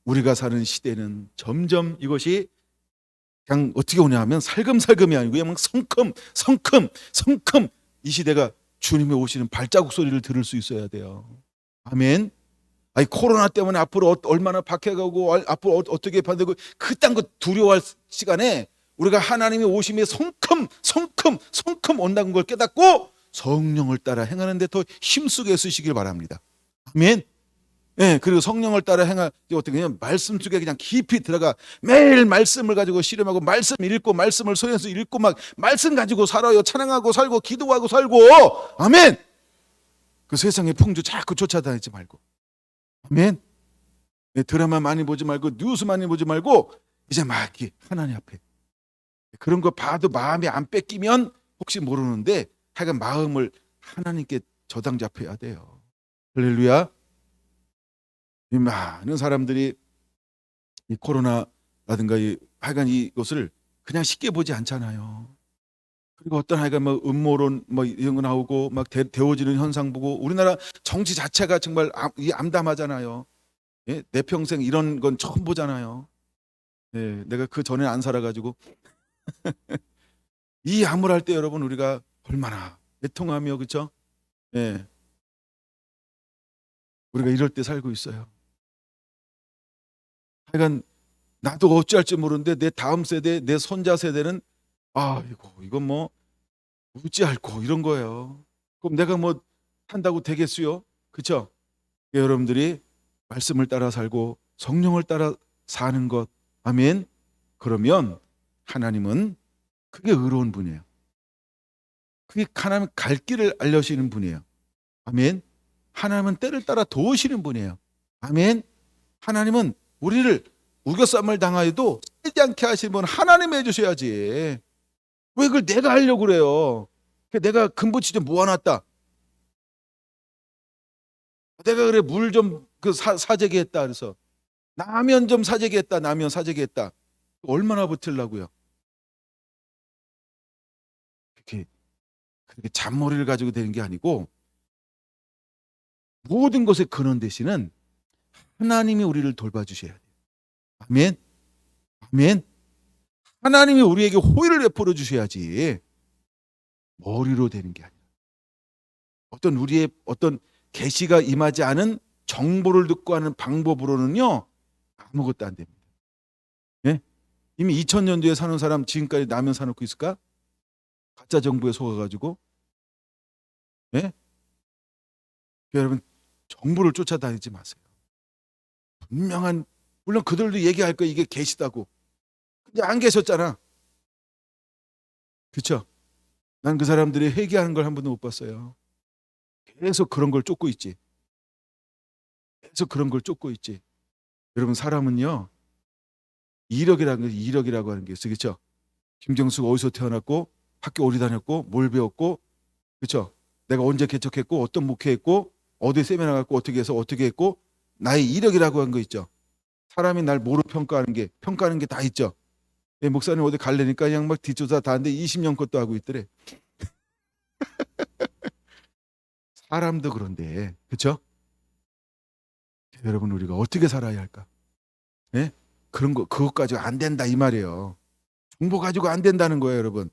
우리가 사는 시대는 점점 이것이 그냥 어떻게 오냐 하면 살금살금이 아니고 그냥 성큼 이 시대가 주님이 오시는 발자국 소리를 들을 수 있어야 돼요. 아멘. 아니 코로나 때문에 앞으로 얼마나 박해가고 앞으로 어떻게 반대고 그딴 거 두려워할 시간에 우리가 하나님의 오심에 성큼 온다는 걸 깨닫고 성령을 따라 행하는 데 더 힘쓰게 쓰시길 바랍니다. 아멘. 예, 그리고 성령을 따라 행할 때 어떻게 그냥 말씀 속에 그냥 깊이 들어가 매일 말씀을 가지고 씨름하고 말씀 읽고 말씀을 손에서 읽고 막 말씀 가지고 살아요. 찬양하고 살고 기도하고 살고. 아멘. 그 세상의 풍조 자꾸 쫓아다니지 말고. 아멘. 예, 드라마 많이 보지 말고 뉴스 많이 보지 말고 이제 막 이렇게 하나님 앞에 그런 거 봐도 마음이 안 뺏기면 혹시 모르는데 하여간 마음을 하나님께 저당 잡혀야 돼요. 할렐루야. 이 많은 사람들이 이 코로나라든가 하여간 이것을 그냥 쉽게 보지 않잖아요. 그리고 어떤 하여간 뭐 음모론 뭐 이런 거 나오고 막 데워지는 현상 보고 우리나라 정치 자체가 정말 암담하잖아요. 예? 내 평생 이런 건 처음 보잖아요. 예, 내가 그 전에 안 살아가지고 이 암울할 때 여러분 우리가 얼마나 애통하며 그렇죠? 예, 우리가 이럴 때 살고 있어요. 하여간 나도 어찌할지 모르는데 내 다음 세대, 내 손자 세대는 이건 뭐 어찌할꼬 이런 거예요. 그럼 내가 뭐 한다고 되겠어요? 그렇죠? 여러분들이 말씀을 따라 살고 성령을 따라 사는 것. 아멘. 그러면 하나님은 그게 의로운 분이에요. 그게 하나님 갈 길을 알려주시는 분이에요. 아멘. 하나님은 때를 따라 도우시는 분이에요. 아멘. 하나님은 우리를 우겨쌈을 당하여도 쓰지 않게 하시는 분 하나님이 해주셔야지. 왜 그걸 내가 하려고 그래요? 내가 금붙이 좀 모아놨다. 내가 그래 물 좀 사재기 했다. 그래서 라면 좀 사재기 했다. 라면 사재기 했다. 얼마나 버틸라고요? 그렇게 잔머리를 가지고 되는 게 아니고 모든 것의 근원 되시는 하나님이 우리를 돌봐주셔야 돼요. 아멘. 아멘. 하나님이 우리에게 호의를 베풀어 주셔야지 머리로 되는 게 아니라 어떤 우리의 어떤 계시가 임하지 않은 정보를 듣고 하는 방법으로는요 아무것도 안 됩니다. 예? 이미 2000년도에 사는 사람 지금까지 라면 사놓고 있을까? 가짜 정보에 속아가지고. 예? 여러분 정보를 쫓아다니지 마세요. 분명한, 물론 그들도 얘기할 거예요. 이게 계시다고. 근데 안 계셨잖아. 그렇죠? 난 그 사람들이 회개하는 걸 한 번도 못 봤어요. 계속 그런 걸 쫓고 있지. 계속 그런 걸 쫓고 있지. 여러분 사람은요 이력이라고 하는 게 있어요. 그렇죠? 김정수가 어디서 태어났고 학교 어디 다녔고 뭘 배웠고, 그렇죠? 내가 언제 개척했고 어떤 목회했고 어디 세미나 갔고 어떻게 해서 어떻게 했고, 나의 이력이라고 하는 거 있죠. 사람이 날 뭐로 평가하는 게 다 있죠. 예, 목사님 어디 갈래니까 그냥 막 뒷조사 다 하는데 20년 것도 하고 있더래. 사람도 그런데, 그렇죠? 여러분 우리가 어떻게 살아야 할까? 예? 그런 거 그것 가지고 안 된다 이 말이에요. 정보 가지고 안 된다는 거예요, 여러분.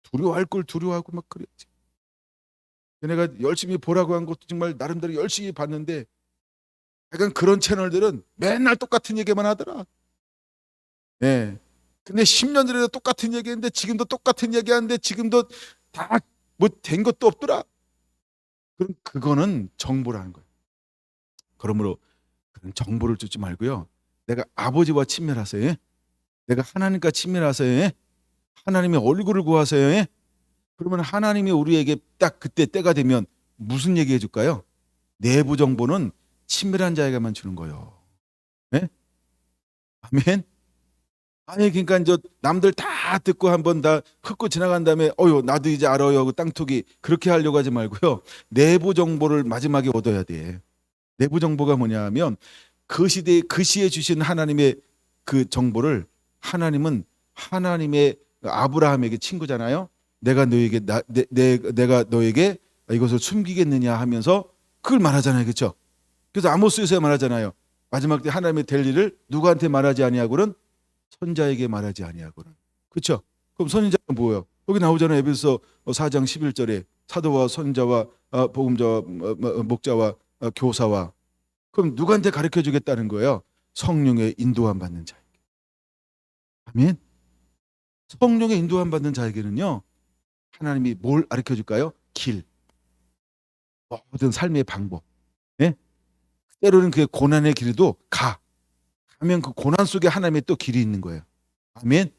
두려워할 걸 두려워하고 막 그래야지. 내가 열심히 보라고 한 것도 정말 나름대로 열심히 봤는데 약간 그런 채널들은 맨날 똑같은 얘기만 하더라. 예. 근데 10년 전에도 똑같은 얘기했는데 지금도 똑같은 얘기하는데 지금도 다 뭐 된 것도 없더라. 그럼 그거는 정보라는 거예요. 그러므로 그런 정보를 쫓지 말고요. 내가 아버지와 친밀하세요. 예? 내가 하나님과 친밀하세요. 예? 하나님의 얼굴을 구하세요. 예? 그러면 하나님이 우리에게 딱 그때 때가 되면 무슨 얘기 해줄까요? 내부 정보는 친밀한 자에게만 주는 거예요. 네? 아멘. 아니 그러니까 이제 남들 다 듣고 한번 다 훑고 지나간 다음에 어유 나도 이제 알아요 하고 땅투기 그렇게 하려고 하지 말고요. 내부 정보를 마지막에 얻어야 돼. 내부 정보가 뭐냐면 그 시대에 그 시에 주신 하나님의 그 정보를, 하나님은 하나님의 아브라함에게 친구잖아요. 내가 너에게 내가 너에게 이것을 숨기겠느냐 하면서 그걸 말하잖아요. 그렇죠? 그래서 아모스에서 말하잖아요. 마지막 때 하나님의 될 일을 누구한테 말하지 아니하고는 선자에게 말하지 아니하고는. 그렇죠? 그럼 선지자는 뭐예요? 여기 나오잖아요. 에베소 4장 11절에 사도와 선자와 복음자와 목자와 교사와. 그럼 누구한테 가르쳐 주겠다는 거예요? 성령의 인도함 받는 자에게. 아멘. 성령의 인도함 받는 자에게는요. 하나님이 뭘 가르쳐 줄까요? 길. 모든 삶의 방법. 네? 때로는 그 고난의 길도 가면 그 고난 속에 하나님의 또 길이 있는 거예요. 아멘.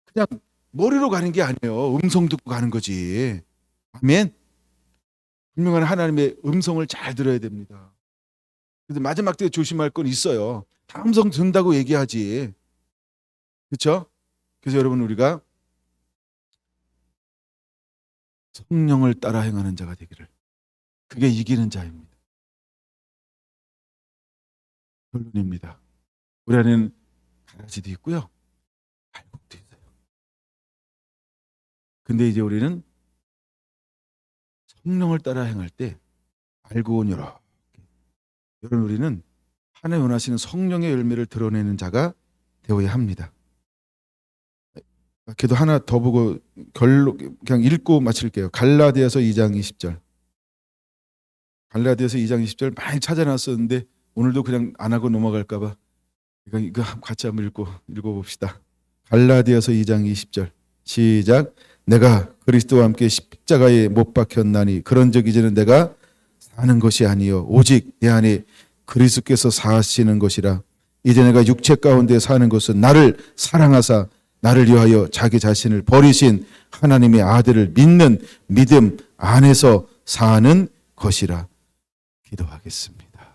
그냥 머리로 가는 게 아니에요. 음성 듣고 가는 거지. 아멘. 분명한 하나님의 음성을 잘 들어야 됩니다. 그래서 마지막 때 조심할 건 있어요. 다 음성 듣는다고 얘기하지. 그렇죠? 그래서 여러분 우리가 성령을 따라 행하는 자가 되기를. 그게 이기는 자입니다. 결론입니다. 우리 안에는 가라지도 있고요. 발목도 있어요. 근데 이제 우리는 성령을 따라 행할 때 알고 온 여러분 우리는 하나님 원하시는 성령의 열매를 드러내는 자가 되어야 합니다. 그래도 하나 더 보고 그냥 읽고 마칠게요. 갈라디아서 2장 20절. 갈라디아서 2장 20절 많이 찾아놨었는데 오늘도 그냥 안 하고 넘어갈까 봐 이거 같이 한번 읽어봅시다. 갈라디아서 2장 20절 시작. 내가 그리스도와 함께 십자가에 못 박혔나니 그런즉 이제는 내가 사는 것이 아니요 오직 내 안에 그리스도께서 사시는 것이라. 이제 내가 육체 가운데 사는 것은 나를 사랑하사 나를 위하여 자기 자신을 버리신 하나님의 아들을 믿는 믿음 안에서 사는 것이라. 기도하겠습니다.